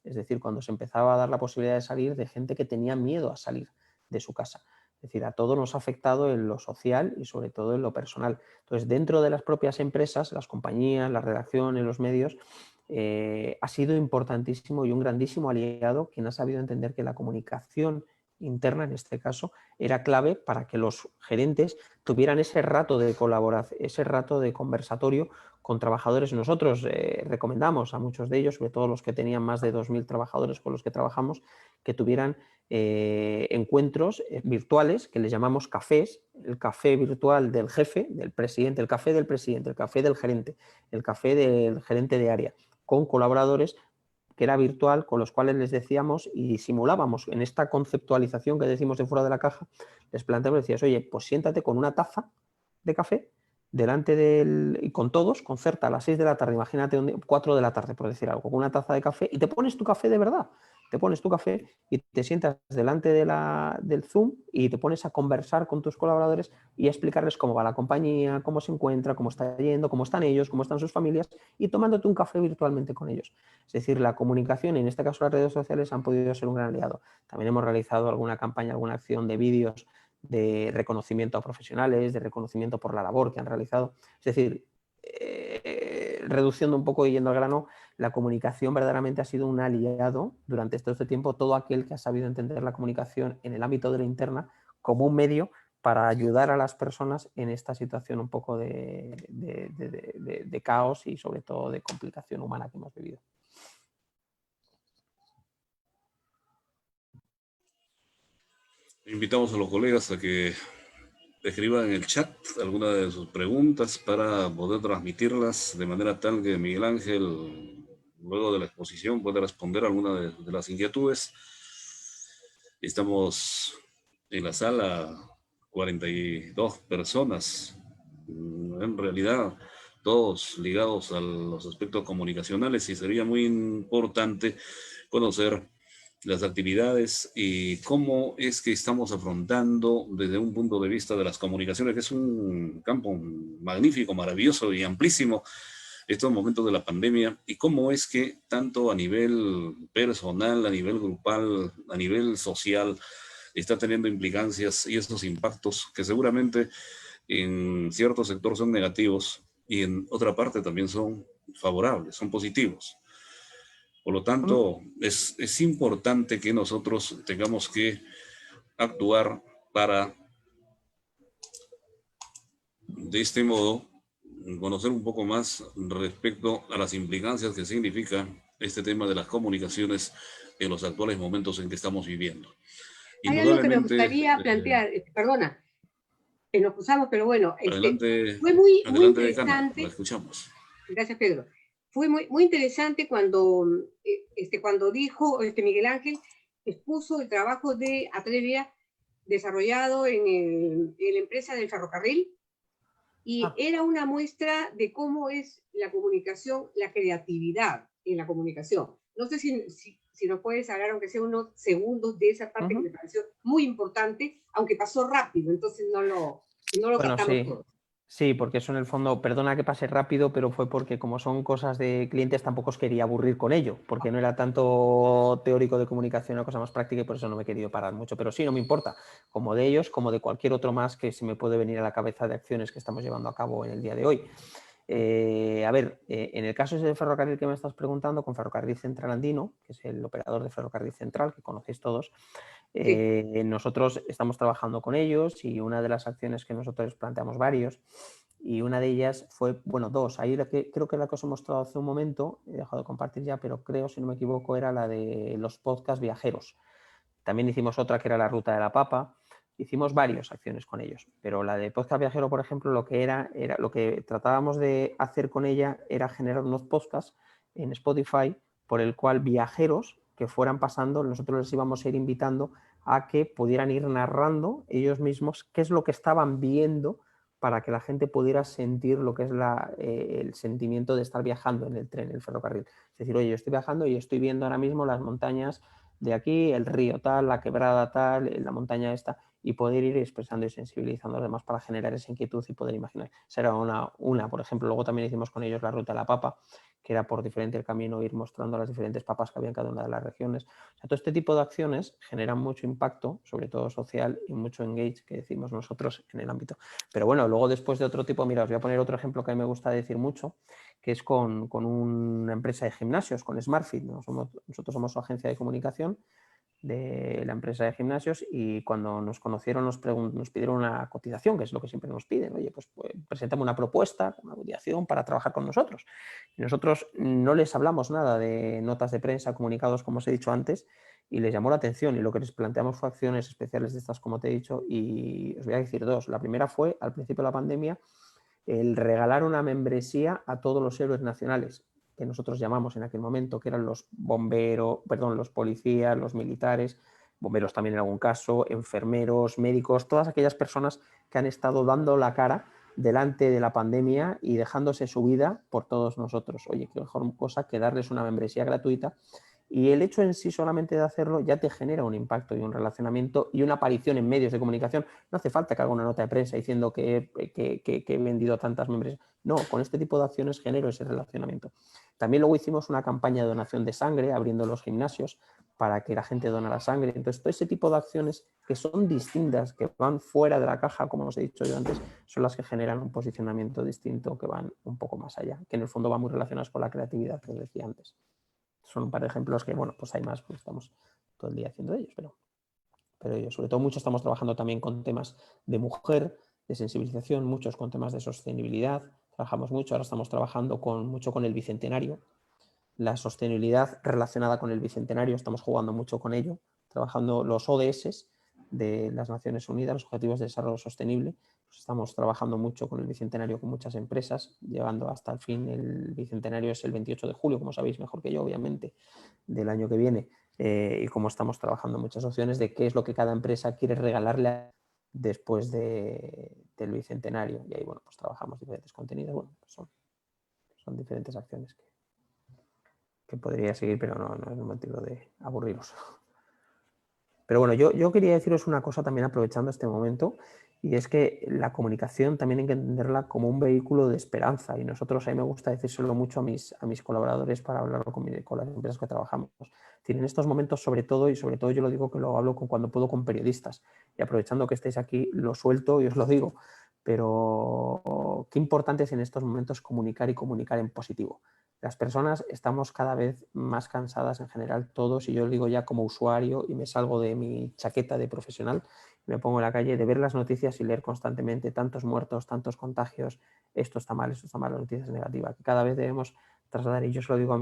Es decir, cuando se empezaba a dar la posibilidad de salir de gente que tenía miedo a salir de su casa. Es decir, a todos nos ha afectado en lo social y sobre todo en lo personal. Entonces, dentro de las propias empresas, las compañías, las redacciones, los medios, ha sido importantísimo y un grandísimo aliado quien ha sabido entender que la comunicación interna, en este caso, era clave para que los gerentes tuvieran ese rato de colaboración, ese rato de conversatorio con trabajadores. Nosotros recomendamos a muchos de ellos, sobre todo los que tenían más de 2.000 trabajadores con los que trabajamos, que tuvieran encuentros virtuales que les llamamos cafés, el café virtual del jefe, del presidente, el café del presidente, el café del gerente, el café del gerente de área, con colaboradores, que era virtual, con los cuales les decíamos y simulábamos en esta conceptualización que decimos de fuera de la caja, les planteamos, decías, oye, pues siéntate con una taza de café delante y con todos, concerta a las 6 de la tarde, imagínate 4 de la tarde, por decir algo, con una taza de café y te pones tu café de verdad. Te pones tu café y te sientas delante del Zoom y te pones a conversar con tus colaboradores y a explicarles cómo va la compañía, cómo se encuentra, cómo está yendo, cómo están ellos, cómo están sus familias y tomándote un café virtualmente con ellos. Es decir, la comunicación, en este caso las redes sociales, han podido ser un gran aliado. También hemos realizado alguna campaña, alguna acción de vídeos de reconocimiento a profesionales, de reconocimiento por la labor que han realizado. Es decir, reduciendo un poco y yendo al grano, la comunicación verdaderamente ha sido un aliado durante todo este tiempo, todo aquel que ha sabido entender la comunicación en el ámbito de la interna como un medio para ayudar a las personas en esta situación un poco de caos y sobre todo de complicación humana que hemos vivido. Invitamos a los colegas a que escriban en el chat algunas de sus preguntas para poder transmitirlas de manera tal que Miguel Ángel, luego de la exposición, pueda responder algunas de las inquietudes. Estamos en la sala 42 personas, en realidad todos ligados a los aspectos comunicacionales, y sería muy importante conocer las actividades y cómo es que estamos afrontando desde un punto de vista de las comunicaciones, que es un campo magnífico, maravilloso y amplísimo estos momentos de la pandemia, y cómo es que tanto a nivel personal, a nivel grupal, a nivel social, está teniendo implicancias y estos impactos que seguramente en cierto sector son negativos y en otra parte también son favorables, son positivos. Por lo tanto, es importante que nosotros tengamos que actuar para, de este modo, conocer un poco más respecto a las implicancias que significa este tema de las comunicaciones en los actuales momentos en que estamos viviendo. Hay algo que me gustaría plantear, perdona, que nos cruzamos, pero bueno, fue muy interesante. La escuchamos. Gracias, Pedro. Fue muy interesante cuando dijo Miguel Ángel, expuso el trabajo de Atrevia desarrollado en la empresa del ferrocarril, y era una muestra de cómo es la comunicación, la creatividad en la comunicación. No sé si nos puedes hablar, aunque sea unos segundos, de esa parte que me pareció muy importante, aunque pasó rápido, entonces no lo captamos todo. Sí, porque eso en el fondo, perdona que pase rápido, pero fue porque como son cosas de clientes tampoco os quería aburrir con ello, porque no era tanto teórico de comunicación, una cosa más práctica, y por eso no me he querido parar mucho. Pero sí, no me importa, como de ellos, como de cualquier otro más que se me puede venir a la cabeza de acciones que estamos llevando a cabo en el día de hoy. En el caso del ferrocarril que me estás preguntando, con Ferrocarril Central Andino, que es el operador de Ferrocarril Central, que conocéis todos, nosotros estamos trabajando con ellos, y una de las acciones que nosotros planteamos varios, y una de ellas fue, bueno, dos. Ahí creo que la que os he mostrado hace un momento, he dejado de compartir ya, pero creo, si no me equivoco, era la de los podcasts viajeros. También hicimos otra que era la Ruta de la Papa. Hicimos varias acciones con ellos, pero la de podcast viajero, por ejemplo, lo que tratábamos de hacer con ella era generar unos podcasts en Spotify por el cual viajeros que fueran pasando, nosotros les íbamos a ir invitando a que pudieran ir narrando ellos mismos qué es lo que estaban viendo, para que la gente pudiera sentir lo que es el sentimiento de estar viajando en el tren, en el ferrocarril. Es decir, oye, yo estoy viajando y estoy viendo ahora mismo las montañas de aquí, el río tal, la quebrada tal, la montaña esta, y poder ir expresando y sensibilizando a los demás para generar esa inquietud y poder imaginar. Esa era una, por ejemplo. Luego también hicimos con ellos la Ruta de la Papa, que era por diferente el camino ir mostrando las diferentes papas que había en cada una de las regiones. O sea, todo este tipo de acciones generan mucho impacto, sobre todo social, y mucho engage, que decimos nosotros, en el ámbito. Pero bueno, luego después de otro tipo, mira, os voy a poner otro ejemplo que a mí me gusta decir mucho, que es con una empresa de gimnasios, con SmartFit. Nosotros somos su agencia de comunicación de la empresa de gimnasios, y cuando nos conocieron nos pidieron una cotización, que es lo que siempre nos piden. Oye, pues presentamos una propuesta, una cotización para trabajar con nosotros. Y nosotros no les hablamos nada de notas de prensa, comunicados, como os he dicho antes, y les llamó la atención, y lo que les planteamos fue acciones especiales de estas, como te he dicho, y os voy a decir dos. La primera fue, al principio de la pandemia, el regalar una membresía a todos los héroes nacionales, que nosotros llamamos en aquel momento, que eran los bomberos, los policías, los militares, bomberos también en algún caso, enfermeros, médicos, todas aquellas personas que han estado dando la cara delante de la pandemia y dejándose su vida por todos nosotros. Oye, qué mejor cosa que darles una membresía gratuita. Y el hecho en sí solamente de hacerlo ya te genera un impacto y un relacionamiento y una aparición en medios de comunicación. No hace falta que haga una nota de prensa diciendo que he vendido tantas membresías. No, con este tipo de acciones genero ese relacionamiento. También luego hicimos una campaña de donación de sangre, abriendo los gimnasios para que la gente donara sangre. Entonces, todo ese tipo de acciones que son distintas, que van fuera de la caja, como os he dicho yo antes, son las que generan un posicionamiento distinto, que van un poco más allá, que en el fondo van muy relacionadas con la creatividad que os decía antes. Son un par de ejemplos que, bueno, pues hay más, pues estamos todo el día haciendo ellos, pero ellos, sobre todo, mucho estamos trabajando también con temas de mujer, de sensibilización, muchos con temas de sostenibilidad. Trabajamos mucho, ahora estamos trabajando mucho con el Bicentenario, la sostenibilidad relacionada con el Bicentenario, estamos jugando mucho con ello, trabajando los ODS, de las Naciones Unidas, los Objetivos de Desarrollo Sostenible. Pues estamos trabajando mucho con el Bicentenario, con muchas empresas, llevando hasta el fin. El Bicentenario es el 28 de julio, como sabéis mejor que yo, obviamente, del año que viene. Y como estamos trabajando muchas opciones de qué es lo que cada empresa quiere regalarle después del Bicentenario. Y ahí, bueno, pues trabajamos diferentes contenidos. Bueno, pues son diferentes acciones que podría seguir, pero no es el motivo de aburriros. Pero bueno, yo quería deciros una cosa también aprovechando este momento, y es que la comunicación también hay que entenderla como un vehículo de esperanza, y nosotros, a mí me gusta decírselo mucho a mis colaboradores para hablarlo con las empresas que trabajamos. Es decir, en estos momentos sobre todo yo lo digo que lo hablo cuando puedo con periodistas, y aprovechando que estáis aquí lo suelto y os lo digo, pero qué importante es en estos momentos comunicar y comunicar en positivo. Las personas estamos cada vez más cansadas en general todos, y yo lo digo ya como usuario y me salgo de mi chaqueta de profesional, me pongo en la calle, de ver las noticias y leer constantemente tantos muertos, tantos contagios, esto está mal, la noticia es negativa, que cada vez debemos trasladar, y yo se lo digo a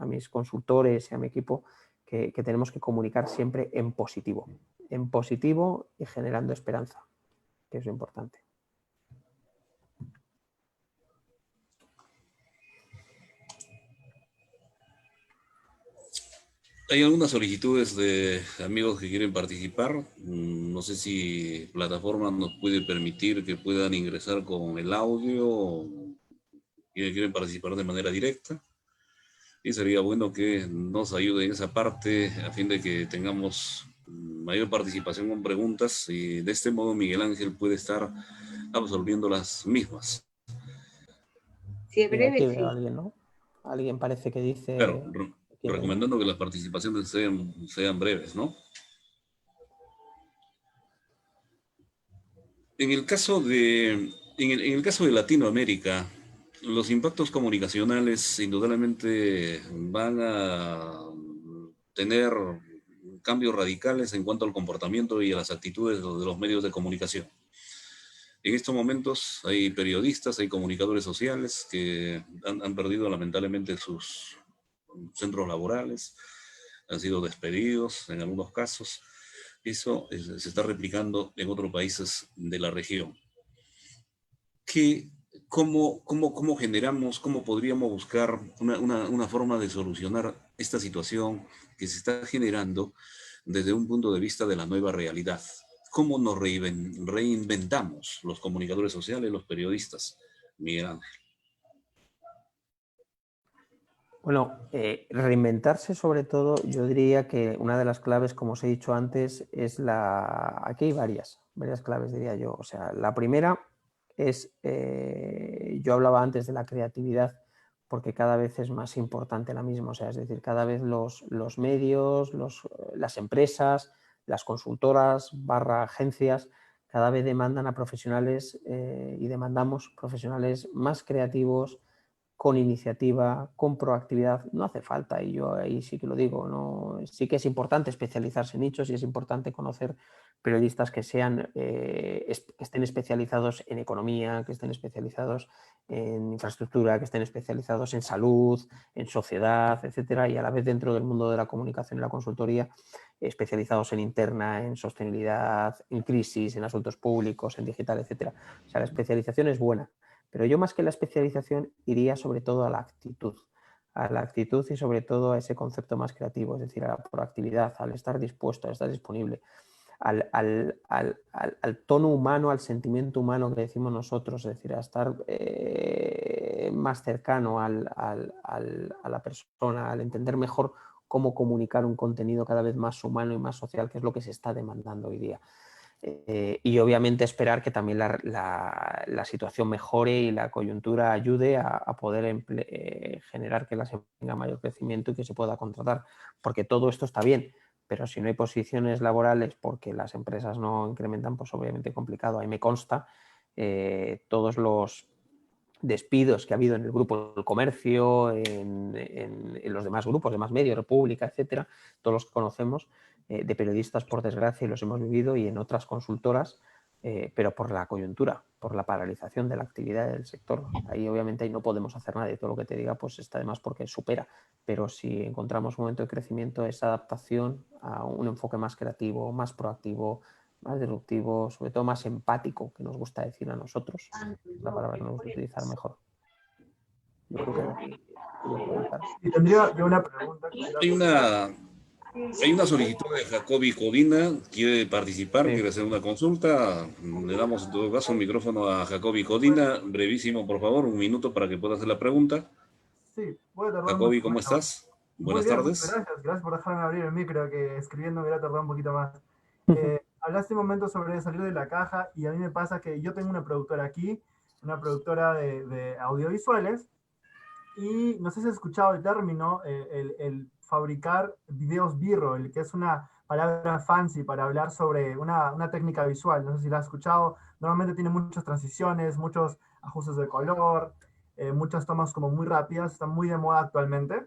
mis consultores y a mi equipo, que tenemos que comunicar siempre en positivo y generando esperanza, que es lo importante. Hay algunas solicitudes de amigos que quieren participar. No sé si plataforma nos puede permitir que puedan ingresar con el audio o que quieren participar de manera directa. Y sería bueno que nos ayude en esa parte a fin de que tengamos mayor participación con preguntas, y de este modo Miguel Ángel puede estar absorbiendo las mismas. Si es Mira, aquí breve, veo a sí. alguien, ¿no? Alguien parece que Claro, dice... recomendando que las participaciones sean breves, ¿no? En el caso en el caso de Latinoamérica, los impactos comunicacionales indudablemente van a tener cambios radicales en cuanto al comportamiento y a las actitudes de los medios de comunicación. En estos momentos hay periodistas, hay comunicadores sociales que han perdido lamentablemente sus centros laborales, han sido despedidos en algunos casos. Eso se está replicando en otros países de la región. ¿Cómo generamos, cómo podríamos buscar una forma de solucionar esta situación que se está generando desde un punto de vista de la nueva realidad? ¿Cómo nos reinventamos los comunicadores sociales, los periodistas, Miguel Ángel? Bueno, reinventarse sobre todo, yo diría que una de las claves, como os he dicho antes, es aquí hay varias claves, diría yo. O sea, la primera es, yo hablaba antes de la creatividad, porque cada vez es más importante la misma. O sea, es decir, cada vez los medios, las empresas, las consultoras / agencias, cada vez demandan a profesionales y demandamos profesionales más creativos, con iniciativa, con proactividad. No hace falta, y yo ahí sí que lo digo, ¿no? Sí que es importante especializarse en nichos y es importante conocer periodistas que que estén especializados en economía, que estén especializados en infraestructura, que estén especializados en salud, en sociedad, etcétera, y a la vez dentro del mundo de la comunicación y la consultoría, especializados en interna, en sostenibilidad, en crisis, en asuntos públicos, en digital, etcétera. O sea, la especialización es buena. Pero yo, más que la especialización, iría sobre todo a la actitud y sobre todo a ese concepto más creativo, es decir, a la proactividad, al estar dispuesto, al estar disponible, al tono humano, al sentimiento humano que decimos nosotros, es decir, a estar más cercano a la persona, al entender mejor cómo comunicar un contenido cada vez más humano y más social, que es lo que se está demandando hoy día. Y obviamente esperar que también la situación mejore y la coyuntura ayude a poder generar que las empresas tengan mayor crecimiento y que se pueda contratar, porque todo esto está bien, pero si no hay posiciones laborales porque las empresas no incrementan, pues obviamente complicado. Ahí me consta todos los despidos que ha habido en el grupo del comercio, en los demás grupos, demás medios, República, etcétera, todos los que conocemos, de periodistas, por desgracia, y los hemos vivido, y en otras consultoras, pero por la coyuntura, por la paralización de la actividad del sector. Ahí obviamente ahí no podemos hacer nada, y todo lo que te diga pues está de más porque supera, pero si encontramos un momento de crecimiento, esa adaptación a un enfoque más creativo, más proactivo, más disruptivo, sobre todo más empático, que nos gusta decir a nosotros. Es la palabra que nos gusta utilizar mejor. Yo creo que voy a preguntar. Y tendría yo una pregunta. Hay una solicitud de Jacobi Codina, quiere participar, Sí. quiere hacer una consulta. Le damos en todo caso un micrófono a Jacobi Codina, brevísimo por favor, 1 minuto para que pueda hacer la pregunta. Sí, voy a tardar Jacobi, un ¿cómo poquito. estás? Muy Buenas bien, tardes. muchas gracias. Gracias por dejarme abrir el micro, que escribiendo me voy a tardar un poquito más. Hablaste un momento sobre salir de la caja y a mí me pasa que yo tengo una productora aquí, una productora de audiovisuales, y no sé si has escuchado el término, el fabricar videos B-roll, que es una palabra fancy para hablar sobre una técnica visual. No sé si la has escuchado. Normalmente tiene muchas transiciones, muchos ajustes de color, muchas tomas como muy rápidas, está muy de moda actualmente.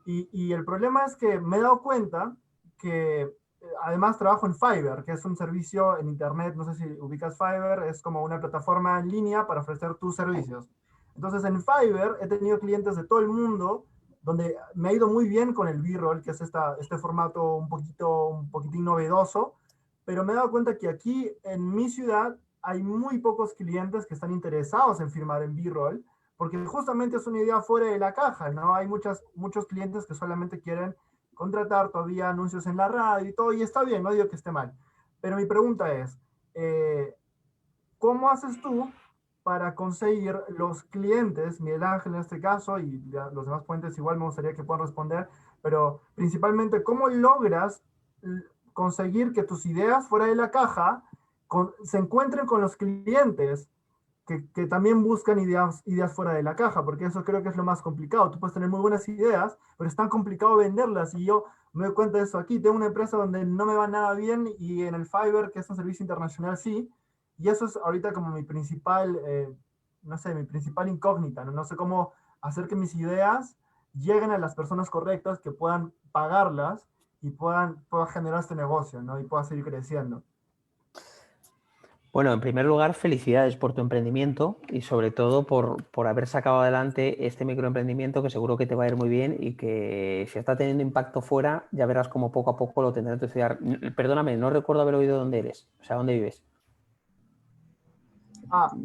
Y el problema es que me he dado cuenta que además trabajo en Fiverr, que es un servicio en internet, no sé si ubicas Fiverr, es como una plataforma en línea para ofrecer tus servicios. Entonces en Fiverr he tenido clientes de todo el mundo, donde me ha ido muy bien con el B-roll, que es este formato un poquitín novedoso, pero me he dado cuenta que aquí en mi ciudad hay muy pocos clientes que están interesados en firmar en B-roll, porque justamente es una idea fuera de la caja, ¿no? Hay muchos clientes que solamente quieren contratar todavía anuncios en la radio y todo, y está bien, no digo que esté mal. Pero mi pregunta es, ¿cómo haces tú para conseguir los clientes, Miguel Ángel en este caso, y los demás puentes igual me gustaría que puedan responder, pero principalmente, ¿cómo logras conseguir que tus ideas fuera de la caja se encuentren con los clientes que también buscan ideas fuera de la caja? Porque eso creo que es lo más complicado. Tú puedes tener muy buenas ideas, pero es tan complicado venderlas, y yo me doy cuenta de eso aquí. Tengo una empresa donde no me va nada bien, y en el Fiverr, que es un servicio internacional, sí, y eso es ahorita como mi principal, no sé, mi principal incógnita, ¿no? No sé cómo hacer que mis ideas lleguen a las personas correctas, que puedan pagarlas y pueda generar este negocio, ¿no? Y pueda seguir creciendo. Bueno, en primer lugar, felicidades por tu emprendimiento y sobre todo por haber sacado adelante este microemprendimiento, que seguro que te va a ir muy bien y que si está teniendo impacto fuera, ya verás cómo poco a poco lo tendrás en tu ciudad. Perdóname, no recuerdo haber oído dónde eres, o sea, dónde vives.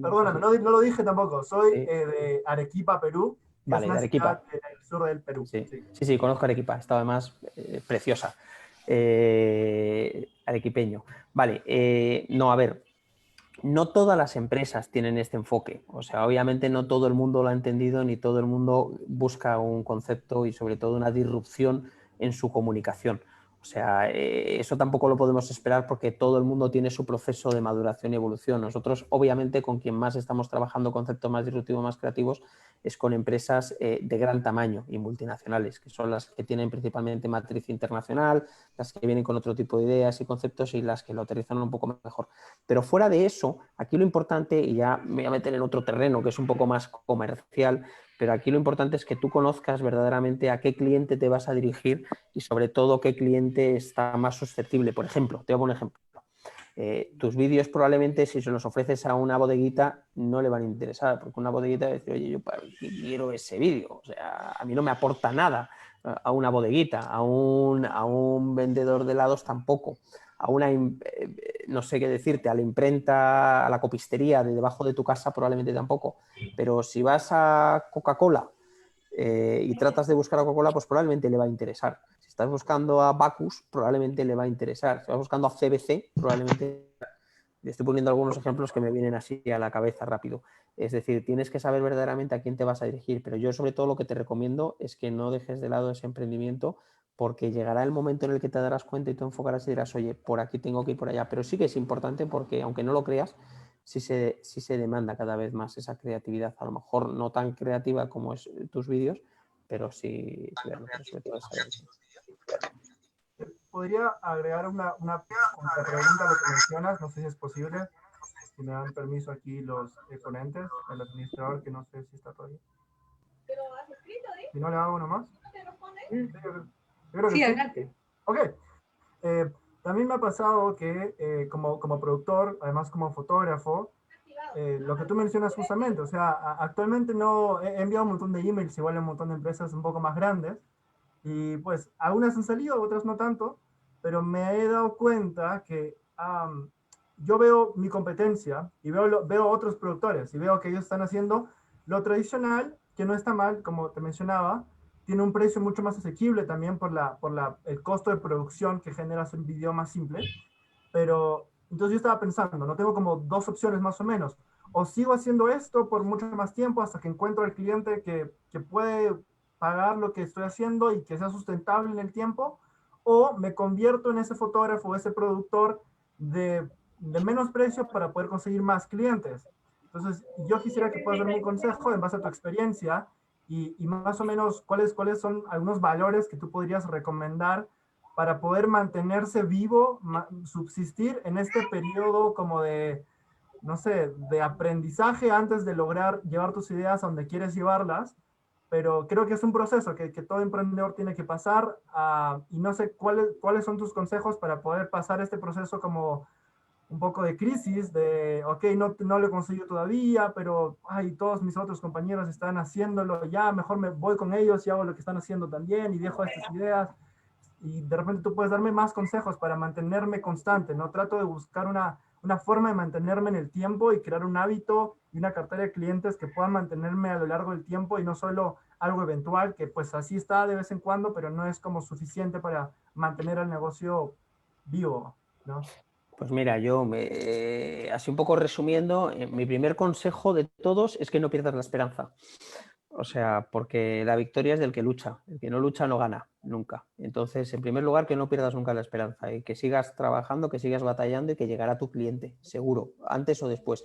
Perdóname, no lo dije tampoco. Soy Sí. De Arequipa, Perú. Vale, es una de Arequipa. ciudad del sur del Perú. Sí, sí, conozco Arequipa. Está además preciosa. Arequipeño. Vale, no, a ver. No todas las empresas tienen este enfoque. O sea, obviamente no todo el mundo lo ha entendido, ni todo el mundo busca un concepto y sobre todo una disrupción en su comunicación. O sea, eso tampoco lo podemos esperar porque todo el mundo tiene su proceso de maduración y evolución. Nosotros, obviamente, con quien más estamos trabajando conceptos más disruptivos, más creativos, es con empresas de gran tamaño y multinacionales, que son las que tienen principalmente matriz internacional, las que vienen con otro tipo de ideas y conceptos y las que lo aterrizan un poco mejor. Pero fuera de eso, aquí lo importante, y ya me voy a meter en otro terreno que es un poco más comercial, pero aquí lo importante es que tú conozcas verdaderamente a qué cliente te vas a dirigir y sobre todo qué cliente está más susceptible. Por ejemplo, te voy a poner un ejemplo. Tus vídeos probablemente si se los ofreces a una bodeguita no le van a interesar, porque una bodeguita va a decir, oye, yo para qué quiero ese vídeo, o sea, a mí no me aporta nada a una bodeguita, a un vendedor de helados tampoco, a una, no sé qué decirte, a la imprenta, a la copistería de debajo de tu casa probablemente tampoco, pero si vas a Coca-Cola y tratas de buscar a Coca-Cola, pues probablemente le va a interesar. Si estás buscando a Bacus, probablemente le va a interesar. Si estás buscando a CBC, probablemente... Estoy poniendo algunos ejemplos que me vienen así a la cabeza rápido. Es decir, tienes que saber verdaderamente a quién te vas a dirigir, pero yo sobre todo lo que te recomiendo es que no dejes de lado ese emprendimiento, porque llegará el momento en el que te darás cuenta y te enfocarás y dirás, oye, por aquí tengo que ir por allá. Pero sí que es importante porque, aunque no lo creas, sí se demanda cada vez más esa creatividad. A lo mejor no tan creativa como es tus vídeos, pero sí verlo, pero sobre todo saber. Podría agregar una contrapregunta a lo que mencionas, no sé si es posible, si me dan permiso aquí los ponentes, el administrador, que no sé si está todavía. Si no le hago nomás. Sí, yo creo que Sí, adelante. Ok. También me ha pasado que como productor, además como fotógrafo, lo que tú mencionas justamente, o sea, actualmente no he enviado un montón de emails, igual a un montón de empresas un poco más grandes, y pues algunas han salido, otras no tanto, pero me he dado cuenta que yo veo mi competencia y veo otros productores y veo que ellos están haciendo lo tradicional, que no está mal, como te mencionaba, tiene un precio mucho más asequible también por el costo de producción que genera hacer un video más simple, pero entonces yo estaba pensando, no tengo como dos opciones más o menos, o sigo haciendo esto por mucho más tiempo hasta que encuentro al cliente que puede pagar lo que estoy haciendo y que sea sustentable en el tiempo, o me convierto en ese fotógrafo, ese productor de menos precio para poder conseguir más clientes. Entonces, yo quisiera que puedas darme un consejo en base a tu experiencia y más o menos cuáles son algunos valores que tú podrías recomendar para poder mantenerse vivo, subsistir en este periodo como de, no sé, de aprendizaje antes de lograr llevar tus ideas a donde quieres llevarlas. Pero creo que es un proceso que todo emprendedor tiene que pasar y no sé cuáles son tus consejos para poder pasar este proceso como un poco de crisis, de, ok, no lo he conseguido todavía, pero ay, todos mis otros compañeros están haciéndolo, ya mejor me voy con ellos y hago lo que están haciendo también y dejo estas ideas. Y de repente tú puedes darme más consejos para mantenerme constante, ¿no? Trato de buscar una forma de mantenerme en el tiempo y crear un hábito y una cartera de clientes que puedan mantenerme a lo largo del tiempo y no solo algo eventual, que pues así está de vez en cuando, pero no es como suficiente para mantener el negocio vivo, ¿no? Pues mira, así un poco resumiendo, mi primer consejo de todos es que no pierdas la esperanza. O sea, porque la victoria es del que lucha. El que no lucha no gana, nunca. Entonces, en primer lugar, que no pierdas nunca la esperanza y que sigas trabajando, que sigas batallando y que llegará tu cliente, seguro, antes o después.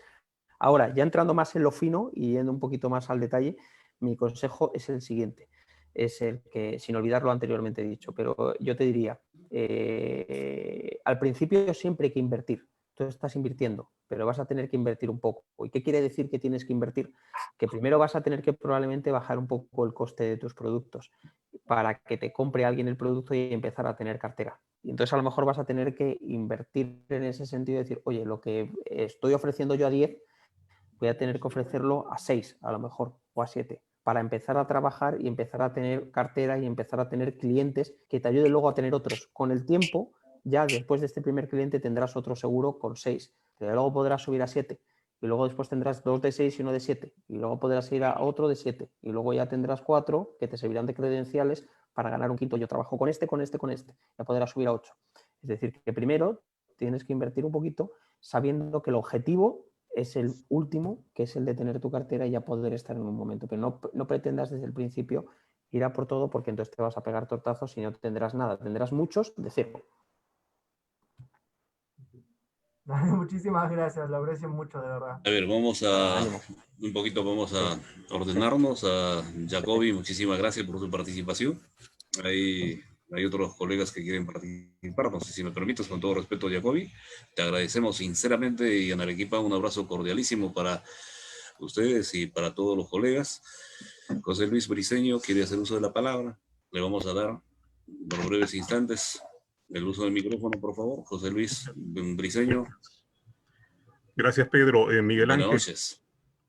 Ahora, ya entrando más en lo fino y yendo un poquito más al detalle, mi consejo es el siguiente. Es el que, sin olvidar lo anteriormente dicho, pero yo te diría, al principio siempre hay que invertir. Tú estás invirtiendo, pero vas a tener que invertir un poco. ¿Y qué quiere decir que tienes que invertir? Que primero vas a tener que probablemente bajar un poco el coste de tus productos para que te compre alguien el producto y empezar a tener cartera. Y entonces a lo mejor vas a tener que invertir en ese sentido y decir, oye, lo que estoy ofreciendo yo a 10, voy a tener que ofrecerlo a 6 a lo mejor o a 7 para empezar a trabajar y empezar a tener cartera y empezar a tener clientes que te ayuden luego a tener otros. Con el tiempo, ya después de este primer cliente tendrás otro seguro con 6, que luego podrás subir a 7 y luego después tendrás 2 de 6 y 1 de 7 y luego podrás ir a otro de 7 y luego ya tendrás 4 que te servirán de credenciales para ganar un quinto. Yo trabajo con este, ya podrás subir a 8. Es decir, que primero tienes que invertir un poquito sabiendo que el objetivo es el último, que es el de tener tu cartera y ya poder estar en un momento. Pero no pretendas desde el principio ir a por todo, porque entonces te vas a pegar tortazos y no tendrás nada. Tendrás muchos de cero. Muchísimas gracias, lo aprecio mucho, de verdad. A ver, vamos a ordenarnos. A Jacobi, muchísimas gracias por tu participación. Hay otros colegas que quieren participar, no sé si me permites, con todo respeto, Jacobi. Te agradecemos sinceramente y en Arequipa un abrazo cordialísimo para ustedes y para todos los colegas. José Luis Briceño quiere hacer uso de la palabra. Le vamos a dar por breves instantes el uso del micrófono, por favor. José Luis Briceño. Gracias, Pedro. Miguel Ángel. Buenas noches.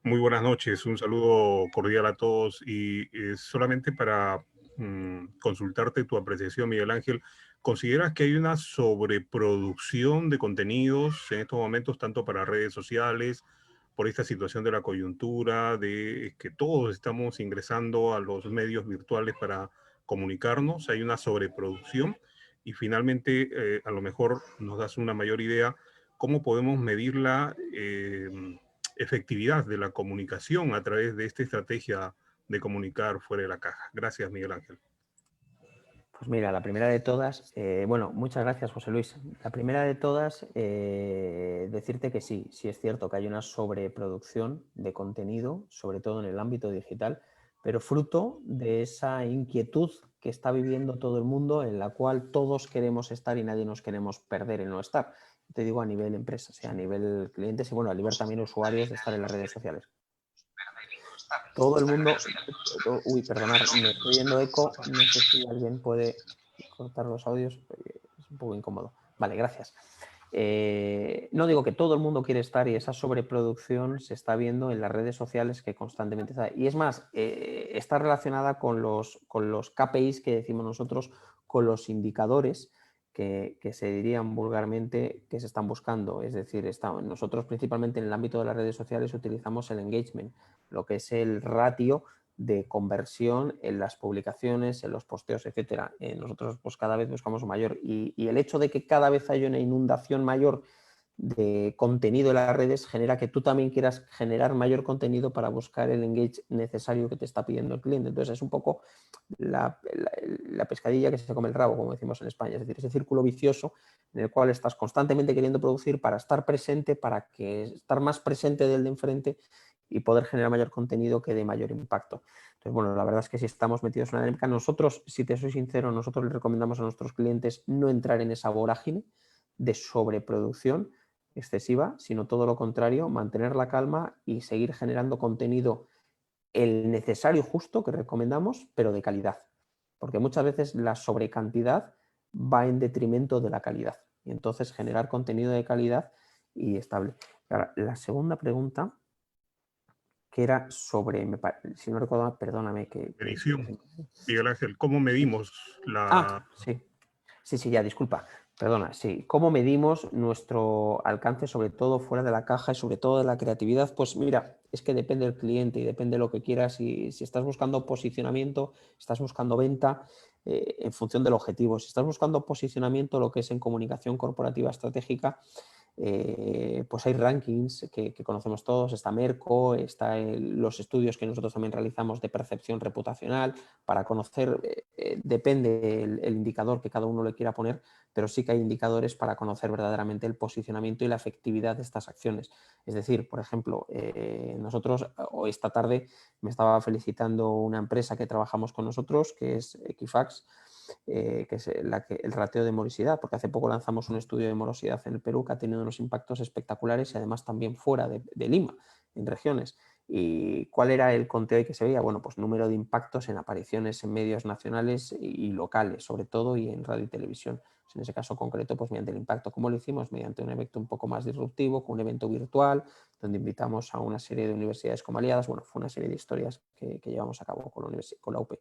Muy buenas noches. Un saludo cordial a todos y solamente para consultarte tu apreciación, Miguel Ángel. ¿Consideras que hay una sobreproducción de contenidos en estos momentos, tanto para redes sociales, por esta situación de la coyuntura, de que todos estamos ingresando a los medios virtuales para comunicarnos? ¿Hay una sobreproducción? Y finalmente, a lo mejor nos das una mayor idea, ¿cómo podemos medir la efectividad de la comunicación a través de esta estrategia de comunicar fuera de la caja? Gracias, Miguel Ángel. Pues mira, la primera de todas, bueno, muchas gracias, José Luis. La primera de todas, decirte que sí es cierto que hay una sobreproducción de contenido, sobre todo en el ámbito digital, pero fruto de esa inquietud que está viviendo todo el mundo, en la cual todos queremos estar y nadie nos queremos perder en no estar. Te digo a nivel empresa, o sea, a nivel clientes y bueno, a nivel también usuarios de estar en las redes sociales. Todo el mundo... Uy, perdonad, me estoy yendo eco. No sé si alguien puede cortar los audios. Es un poco incómodo. Vale, gracias. No digo que todo el mundo quiere estar y esa sobreproducción se está viendo en las redes sociales que constantemente está. Y es más, está relacionada con los KPIs que decimos nosotros, con los indicadores que se dirían vulgarmente que se están buscando. Es decir, nosotros principalmente en el ámbito de las redes sociales utilizamos el engagement, lo que es el ratio de conversión en las publicaciones, en los posteos, etcétera. Nosotros pues cada vez buscamos mayor y el hecho de que cada vez haya una inundación mayor de contenido en las redes genera que tú también quieras generar mayor contenido para buscar el engage necesario que te está pidiendo el cliente. Entonces es un poco la pescadilla que se come el rabo, como decimos en España, es decir, ese círculo vicioso en el cual estás constantemente queriendo producir para estar presente, para que estar más presente del de enfrente y poder generar mayor contenido que dé mayor impacto. Entonces, bueno, la verdad es que si estamos metidos en una dinámica, nosotros, si te soy sincero, nosotros les recomendamos a nuestros clientes no entrar en esa vorágine de sobreproducción excesiva, sino todo lo contrario, mantener la calma y seguir generando contenido el necesario justo que recomendamos, pero de calidad. Porque muchas veces la sobrecantidad va en detrimento de la calidad. Y entonces generar contenido de calidad y estable. Ahora, la segunda pregunta, que era sobre, si no recuerdo mal, perdóname que... Medición. Miguel Ángel, ¿cómo medimos la... Sí, ya, disculpa. Perdona, sí. ¿Cómo medimos nuestro alcance, sobre todo fuera de la caja y sobre todo de la creatividad? Pues mira, es que depende del cliente y depende de lo que quieras. Si estás buscando posicionamiento, estás buscando venta, en función del objetivo. Si estás buscando posicionamiento, lo que es en comunicación corporativa estratégica, pues hay rankings que conocemos todos, está Merco, está los estudios que nosotros también realizamos de percepción reputacional para conocer, depende el indicador que cada uno le quiera poner, pero sí que hay indicadores para conocer verdaderamente el posicionamiento y la efectividad de estas acciones. Es decir, por ejemplo, nosotros, hoy esta tarde me estaba felicitando una empresa que trabajamos con nosotros, que es Equifax, que es el ratio de morosidad, porque hace poco lanzamos un estudio de morosidad en el Perú que ha tenido unos impactos espectaculares y además también fuera de Lima, en regiones. ¿Y cuál era el conteo que se veía? Bueno, pues número de impactos en apariciones en medios nacionales y locales, sobre todo, y en radio y televisión. En ese caso concreto, pues mediante el impacto. ¿Cómo lo hicimos? Mediante un evento un poco más disruptivo, con un evento virtual, donde invitamos a una serie de universidades como aliadas. Bueno, fue una serie de historias que llevamos a cabo con la UP.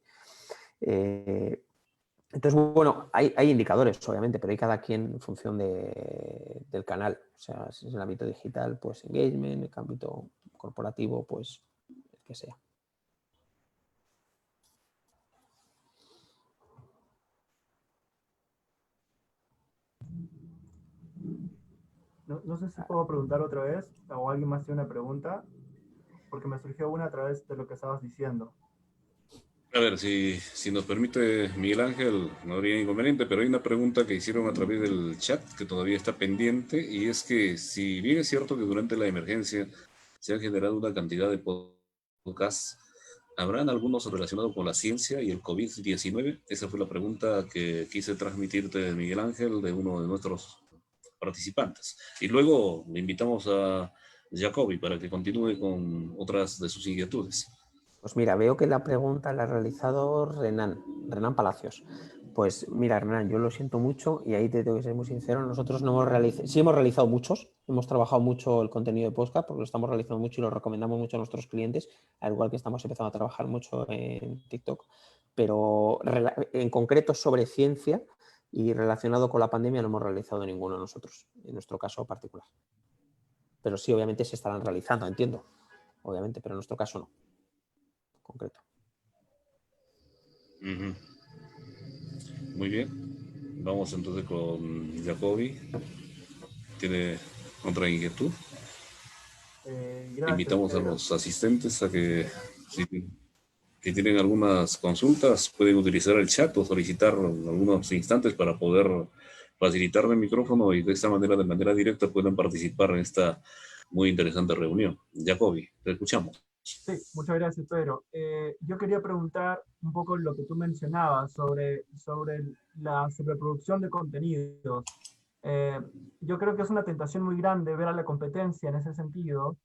Entonces, bueno, hay indicadores, obviamente, pero hay cada quien en función del canal. O sea, si es el ámbito digital, pues engagement, el ámbito corporativo, pues el que sea. No sé si puedo preguntar otra vez, o alguien más tiene una pregunta, porque me surgió una a través de lo que estabas diciendo. A ver, si nos permite Miguel Ángel, no habría inconveniente, pero hay una pregunta que hicieron a través del chat que todavía está pendiente, y es que si bien es cierto que durante la emergencia se han generado una cantidad de podcasts, ¿habrán algunos relacionados con la ciencia y el COVID-19? Esa fue la pregunta que quise transmitirte, Miguel Ángel, de uno de nuestros participantes. Y luego le invitamos a Jacobi para que continúe con otras de sus inquietudes. Pues mira, veo que la pregunta la ha realizado Renan Palacios. Pues mira, Renan, yo lo siento mucho y ahí te tengo que ser muy sincero. Nosotros no hemos realizado, sí hemos realizado muchos, hemos trabajado mucho el contenido de podcast porque lo estamos realizando mucho y lo recomendamos mucho a nuestros clientes, al igual que estamos empezando a trabajar mucho en TikTok, pero en concreto sobre ciencia y relacionado con la pandemia no hemos realizado ninguno nosotros, en nuestro caso particular. Pero sí, obviamente se estarán realizando, entiendo, obviamente, pero en nuestro caso no. Concreto. Muy bien. Vamos entonces con Jacobi. ¿Tiene otra inquietud? Gracias, Invitamos a Pedro. los asistentes a que si tienen algunas consultas pueden utilizar el chat o solicitar algunos instantes para poder facilitarle el micrófono y de esta manera, de manera directa, puedan participar en esta muy interesante reunión. Jacobi, te escuchamos. Sí, muchas gracias, Pedro. Yo quería preguntar un poco lo que tú mencionabas sobre la sobreproducción de contenidos. Yo creo que es una tentación muy grande ver a la competencia en ese sentido,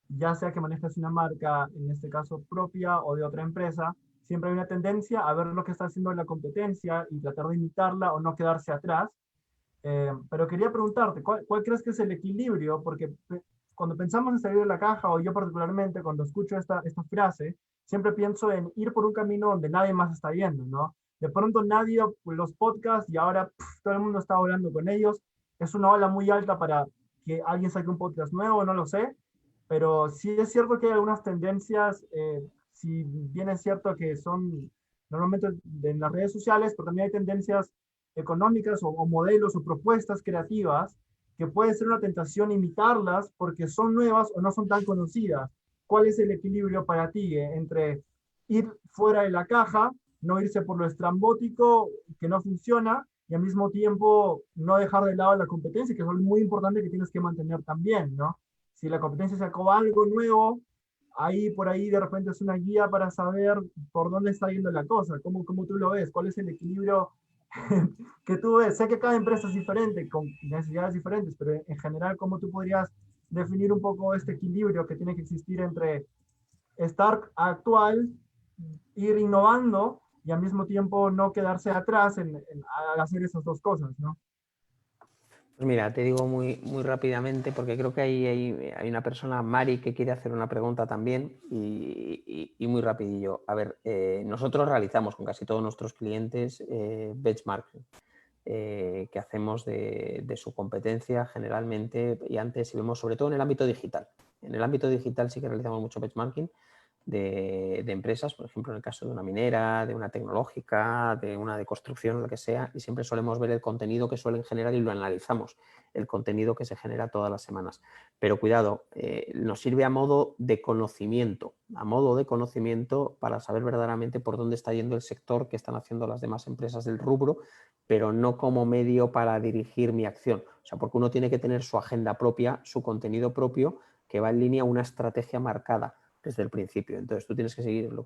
ya sea que manejes una marca, en este caso propia o de otra empresa, siempre hay una tendencia a ver lo que está haciendo la competencia y tratar de imitarla o no quedarse atrás. Pero quería preguntarte, ¿cuál crees que es el equilibrio? Porque cuando pensamos en salir de la caja, o yo particularmente, cuando escucho esta frase, siempre pienso en ir por un camino donde nadie más está yendo, ¿no? de pronto nadie, los podcasts, y ahora todo el mundo está hablando con ellos. Es una ola muy alta para que alguien saque un podcast nuevo, no lo sé, pero sí es cierto que hay algunas tendencias, si bien es cierto que son normalmente en las redes sociales, pero también hay tendencias económicas o modelos o propuestas creativas que puede ser una tentación imitarlas porque son nuevas o no son tan conocidas. ¿Cuál es el equilibrio para ti entre ir fuera de la caja, no irse por lo estrambótico que no funciona y al mismo tiempo no dejar de lado la competencia, que es algo muy importante que tienes que mantener también, ¿no? Si la competencia sacó algo nuevo, ahí por ahí de repente es una guía para saber por dónde está yendo la cosa, cómo tú lo ves, cuál es el equilibrio que tú ves. Sé que cada empresa es diferente, con necesidades diferentes, pero en general, ¿cómo tú podrías definir un poco este equilibrio que tiene que existir entre estar actual, ir innovando y al mismo tiempo no quedarse atrás al hacer esas dos cosas, ¿no? Pues mira, te digo muy rápidamente, porque creo que hay una persona, Mari, que quiere hacer una pregunta también y muy rapidillo. A ver, nosotros realizamos con casi todos nuestros clientes benchmarking que hacemos de su competencia generalmente, y antes, si vemos sobre todo en el ámbito digital. En el ámbito digital sí que realizamos mucho benchmarking de empresas, por ejemplo, en el caso de una minera, de una tecnológica, de una de construcción, lo que sea, y siempre solemos ver el contenido que suelen generar y lo analizamos, el contenido que se genera todas las semanas. Pero cuidado, nos sirve a modo de conocimiento para saber verdaderamente por dónde está yendo el sector, que están haciendo las demás empresas del rubro, pero no como medio para dirigir mi acción. O sea, porque uno tiene que tener su agenda propia, su contenido propio, que va en línea a una estrategia marcada desde el principio. Entonces tú tienes que seguir, lo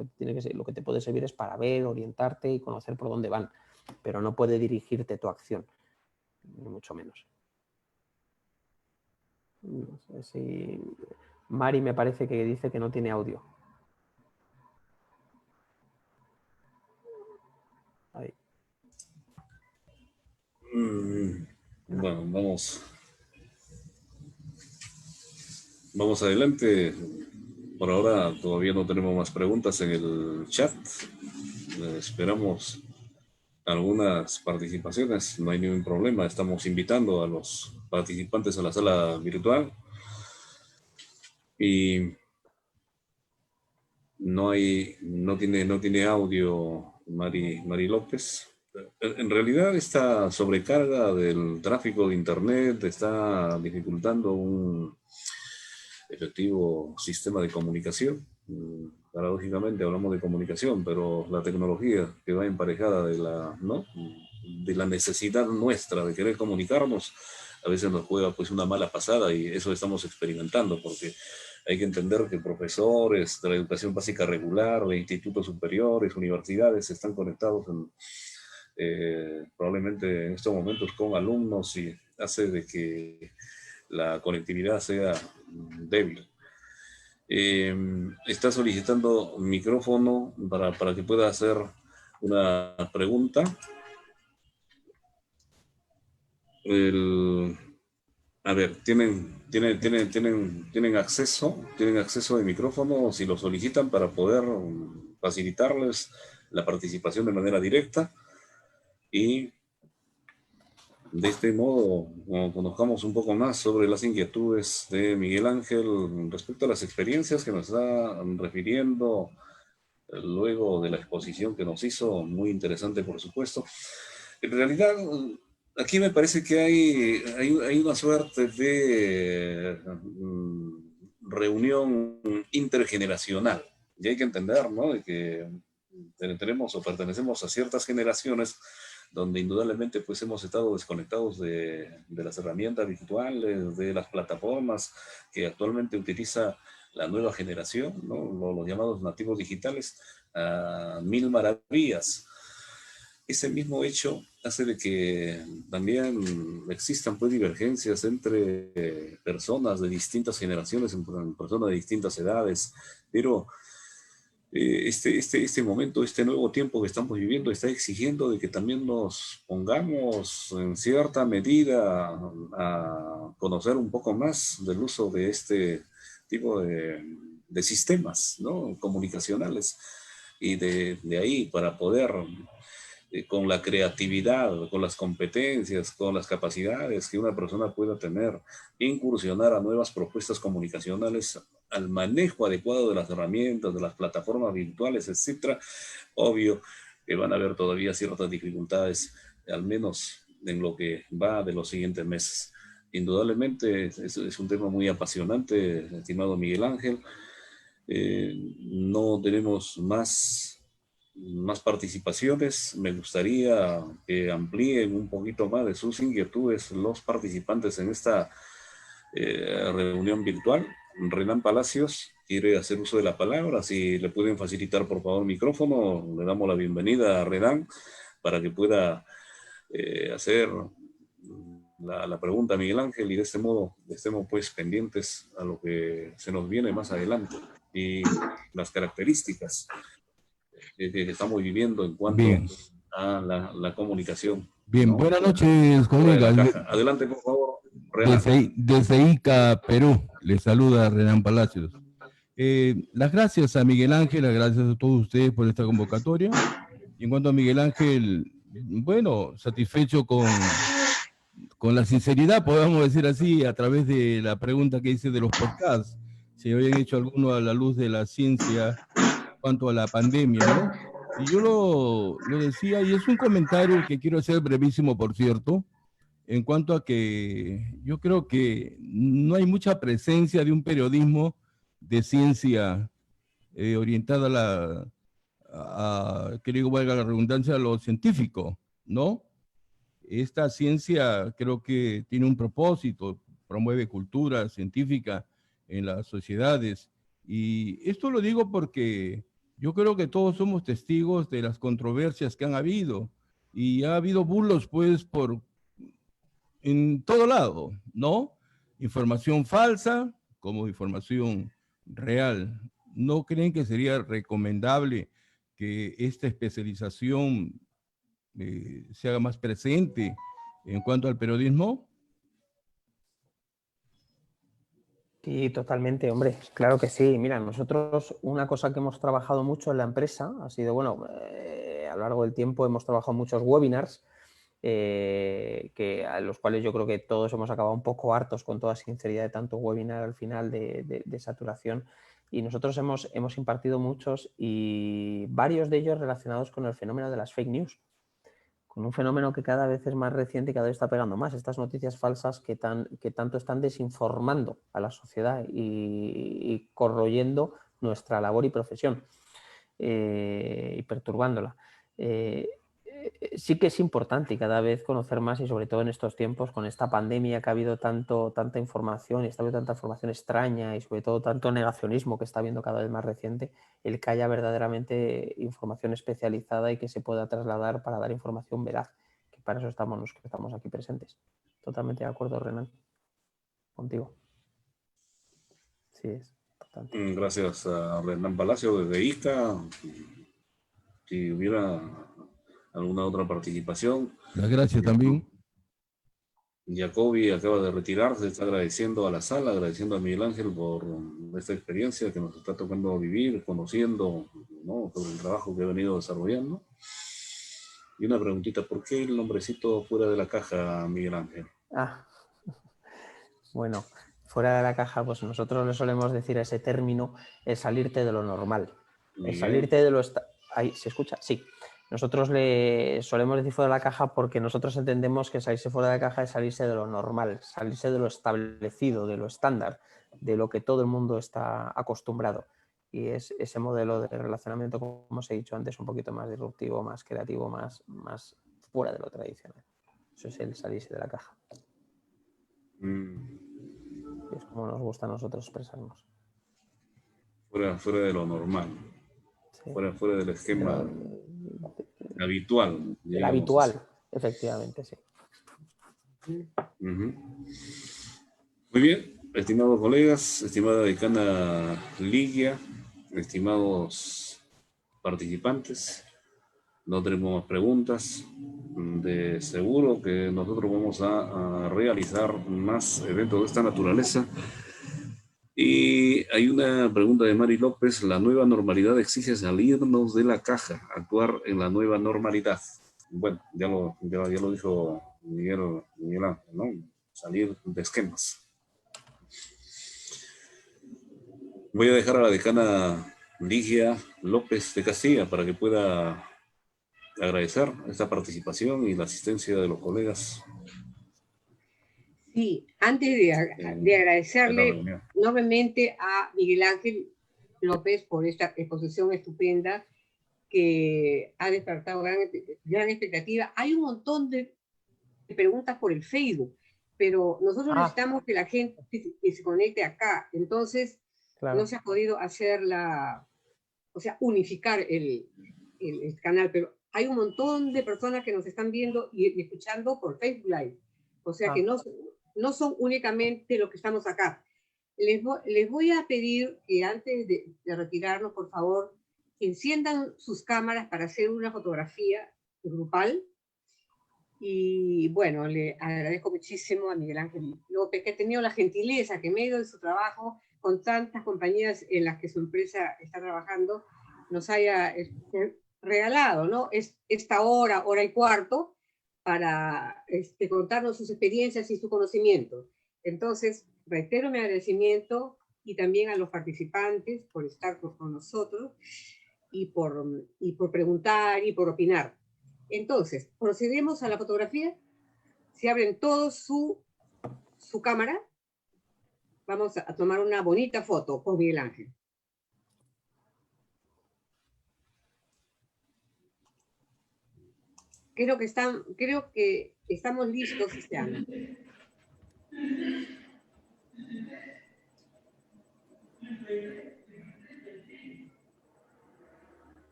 que te puede servir es para ver, orientarte y conocer por dónde van, pero no puede dirigirte tu acción, ni mucho menos. No sé si... Mari me parece que dice que no tiene audio. Ahí. Bueno, vamos adelante. Por ahora todavía no tenemos más preguntas en el chat. Esperamos algunas participaciones, no hay ningún problema. Estamos invitando a los participantes a la sala virtual y no tiene audio Mari López. En realidad esta sobrecarga del tráfico de internet está dificultando un efectivo sistema de comunicación. Paradójicamente hablamos de comunicación, pero la tecnología que va emparejada de la necesidad nuestra de querer comunicarnos, a veces nos juega pues una mala pasada, y eso estamos experimentando, porque hay que entender que profesores de la educación básica regular, de institutos superiores, universidades, están conectados probablemente en estos momentos con alumnos, y hace de que la conectividad sea débil. Está solicitando micrófono para que pueda hacer una pregunta. A ver, tienen acceso de micrófono si lo solicitan, para poder facilitarles la participación de manera directa, y de este modo conozcamos un poco más sobre las inquietudes de Miguel Ángel respecto a las experiencias que nos está refiriendo luego de la exposición que nos hizo, muy interesante por supuesto. En realidad, aquí me parece que hay una suerte de reunión intergeneracional, y hay que entender, ¿no?, de que tenemos o pertenecemos a ciertas generaciones donde indudablemente pues hemos estado desconectados de las herramientas virtuales, de las plataformas que actualmente utiliza la nueva generación, ¿no?, los llamados nativos digitales, a mil maravillas. Ese mismo hecho hace de que también existan pues divergencias entre personas de distintas generaciones, personas de distintas edades, pero este momento, este nuevo tiempo que estamos viviendo está exigiendo de que también nos pongamos en cierta medida a conocer un poco más del uso de este tipo de sistemas, ¿no?, comunicacionales, y de ahí para poder con la creatividad, con las competencias, con las capacidades que una persona pueda tener, incursionar a nuevas propuestas comunicacionales, al manejo adecuado de las herramientas, de las plataformas virtuales, etcétera. Obvio que van a haber todavía ciertas dificultades, al menos en lo que va de los siguientes meses. Indudablemente es un tema muy apasionante, estimado Miguel Ángel. No tenemos más participaciones. Me gustaría que amplíen un poquito más de sus inquietudes los participantes en esta reunión virtual. Renan Palacios quiere hacer uso de la palabra. Si le pueden facilitar, por favor, el micrófono, le damos la bienvenida a Renan para que pueda hacer la pregunta a Miguel Ángel, y de este modo estemos pues pendientes a lo que se nos viene más adelante y las características que estamos viviendo en cuanto a la comunicación. Bien, ¿no? Buenas noches, colegas. Adelante, por favor, Renan. Desde Ica, Perú, les saluda Renan Palacios. Las gracias a Miguel Ángel, las gracias a todos ustedes por esta convocatoria. Y en cuanto a Miguel Ángel, bueno, satisfecho con la sinceridad, podemos decir así, a través de la pregunta que hice de los podcasts, si habían hecho alguno a la luz de la ciencia en cuanto a la pandemia, ¿no? Y yo lo decía, y es un comentario que quiero hacer brevísimo, por cierto, en cuanto a que yo creo que no hay mucha presencia de un periodismo de ciencia orientada que digo, valga la redundancia, a lo científico, ¿no? Esta ciencia creo que tiene un propósito, promueve cultura científica en las sociedades. Y esto lo digo porque yo creo que todos somos testigos de las controversias que han habido. Y ha habido burlos, pues, en todo lado, ¿no? Información falsa como información real. ¿No creen que sería recomendable que esta especialización se haga más presente en cuanto al periodismo? Sí, totalmente, hombre, claro que sí. Mira, nosotros una cosa que hemos trabajado mucho en la empresa ha sido, bueno, a lo largo del tiempo hemos trabajado muchos webinars, a los cuales yo creo que todos hemos acabado un poco hartos, con toda sinceridad, de tanto webinar al final de saturación. Y nosotros hemos impartido muchos, y varios de ellos relacionados con el fenómeno de las fake news, con un fenómeno que cada vez es más reciente y cada vez está pegando más. Estas noticias falsas que tanto están desinformando a la sociedad y corroyendo nuestra labor y profesión, y perturbándola. Sí que es importante cada vez conocer más, y sobre todo en estos tiempos, con esta pandemia que ha habido tanta información, y está habiendo tanta información extraña, y sobre todo tanto negacionismo que está habiendo cada vez más reciente, el que haya verdaderamente información especializada y que se pueda trasladar para dar información veraz, que para eso estamos los que estamos aquí presentes. Totalmente de acuerdo, Renan, contigo. Sí, es importante. Gracias a Renan Palacio desde Ica. Si hubiera alguna otra participación. Las gracias también. Jacobi acaba de retirarse, está agradeciendo a la sala, agradeciendo a Miguel Ángel por esta experiencia que nos está tocando vivir, conociendo, ¿no?, sobre el trabajo que ha venido desarrollando. Y una preguntita, ¿por qué el nombrecito fuera de la caja, Miguel Ángel? Bueno, fuera de la caja, pues nosotros le solemos decir a ese término el salirte de lo normal. El salirte de lo... ¿Ahí se escucha? Sí. Nosotros le solemos decir fuera de la caja porque nosotros entendemos que salirse fuera de la caja es salirse de lo normal, salirse de lo establecido, de lo estándar, de lo que todo el mundo está acostumbrado. Y es ese modelo de relacionamiento, como os he dicho antes, un poquito más disruptivo, más creativo, más fuera de lo tradicional. Eso es el salirse de la caja. Y es como nos gusta a nosotros expresarnos. Fuera de lo normal. Sí. Fuera del esquema habitual. El habitual, así. Efectivamente, sí. Muy bien, estimados colegas, estimada decana Ligia, estimados participantes, no tenemos más preguntas. De seguro que nosotros vamos a realizar más eventos de esta naturaleza. Y hay una pregunta de Mari López: la nueva normalidad exige salirnos de la caja, actuar en la nueva normalidad. bueno, ya lo dijo Miguel Ángel, ¿no? Salir de esquemas. Voy a dejar a la decana Ligia López de Castilla para que pueda agradecer esta participación y la asistencia de los colegas. Sí, antes de agradecerle enormemente a Miguel Ángel López por esta exposición estupenda que ha despertado gran expectativa. Hay un montón de preguntas por el Facebook, pero nosotros necesitamos que la gente que se conecte acá. Entonces, claro, no se ha podido hacer unificar el canal, pero hay un montón de personas que nos están viendo y escuchando por Facebook Live. O sea que no son únicamente los que estamos acá. Les voy a pedir que antes de retirarnos, por favor, enciendan sus cámaras para hacer una fotografía grupal. Y bueno, le agradezco muchísimo a Miguel Ángel López, que ha tenido la gentileza que en medio de su trabajo, con tantas compañías en las que su empresa está trabajando, nos haya regalado, ¿no? Esta hora y cuarto, para contarnos sus experiencias y su conocimiento. Entonces, reitero mi agradecimiento y también a los participantes por estar con nosotros y por preguntar y por opinar. Entonces, procedemos a la fotografía. Si abren todos su cámara, vamos a tomar una bonita foto con Miguel Ángel. Creo que estamos listos este año.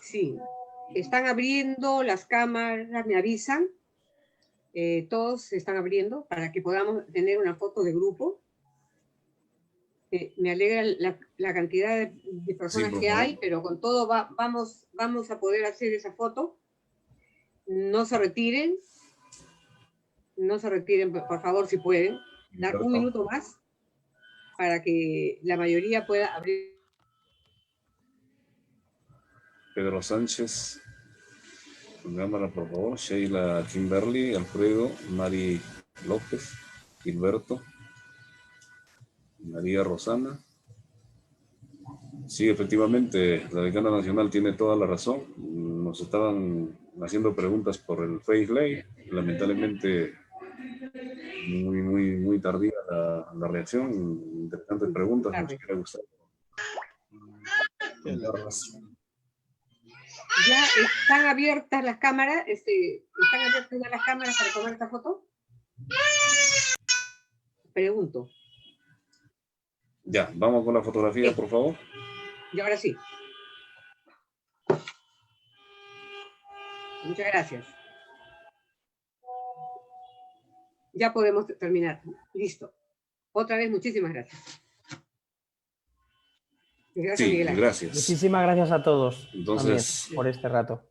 Sí, están abriendo las cámaras, me avisan. Todos se están abriendo para que podamos tener una foto de grupo. Me alegra la cantidad de personas que hay, pero con todo vamos a poder hacer esa foto. No se retiren, por favor, si pueden. Dar un minuto más para que la mayoría pueda abrir. Pedro Sánchez, con cámara, por favor. Sheila Kimberly, Alfredo, Mari López, Gilberto, María Rosana. Sí, efectivamente, la decana nacional tiene toda la razón. Nos estaban haciendo preguntas por el FaceLay. Lamentablemente, muy tardía la reacción. Interesantes preguntas. Nos hubiera gustado. ¿Ya están abiertas las cámaras? ¿Están abiertas ya las cámaras para tomar esta foto? Pregunto. Ya, vamos con la fotografía, por favor. Y ahora sí. Muchas gracias. Ya podemos terminar. Listo. Otra vez, muchísimas gracias. Gracias, Miguel Ángel. Gracias. Muchísimas gracias a todos. Entonces, también, por este rato.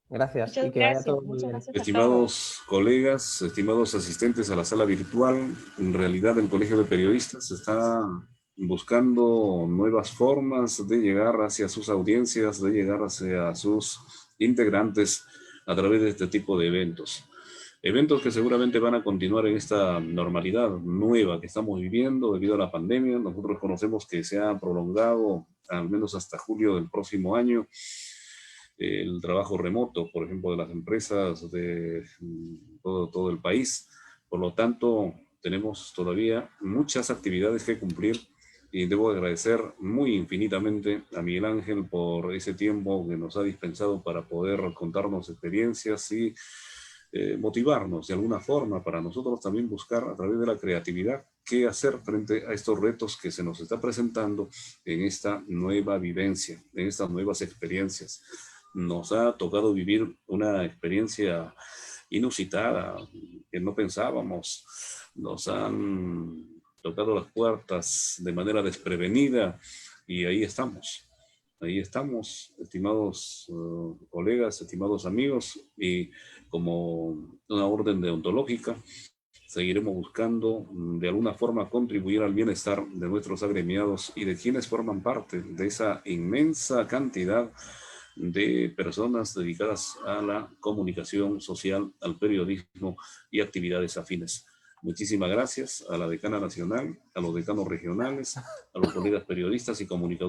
Gracias. Muchas y que gracias, vaya todo muy bien. Estimados colegas, estimados asistentes a la sala virtual, en realidad el Colegio de Periodistas está buscando nuevas formas de llegar hacia sus audiencias, de llegar hacia sus integrantes a través de este tipo de eventos. Eventos que seguramente van a continuar en esta normalidad nueva que estamos viviendo debido a la pandemia. Nosotros conocemos que se ha prolongado al menos hasta julio del próximo año el trabajo remoto, por ejemplo, de las empresas de todo el país. Por lo tanto, tenemos todavía muchas actividades que cumplir y debo agradecer muy infinitamente a Miguel Ángel por ese tiempo que nos ha dispensado para poder contarnos experiencias y motivarnos de alguna forma para nosotros también buscar a través de la creatividad qué hacer frente a estos retos que se nos está presentando en esta nueva vivencia, en estas nuevas experiencias. Nos ha tocado vivir una experiencia inusitada que no pensábamos. Nos han tocado las puertas de manera desprevenida y ahí estamos. Ahí estamos, estimados colegas, estimados amigos, y como una orden deontológica, seguiremos buscando de alguna forma contribuir al bienestar de nuestros agremiados y de quienes forman parte de esa inmensa cantidad de personas dedicadas a la comunicación social, al periodismo y actividades afines. Muchísimas gracias a la decana nacional, a los decanos regionales, a los colegas periodistas y comunicadores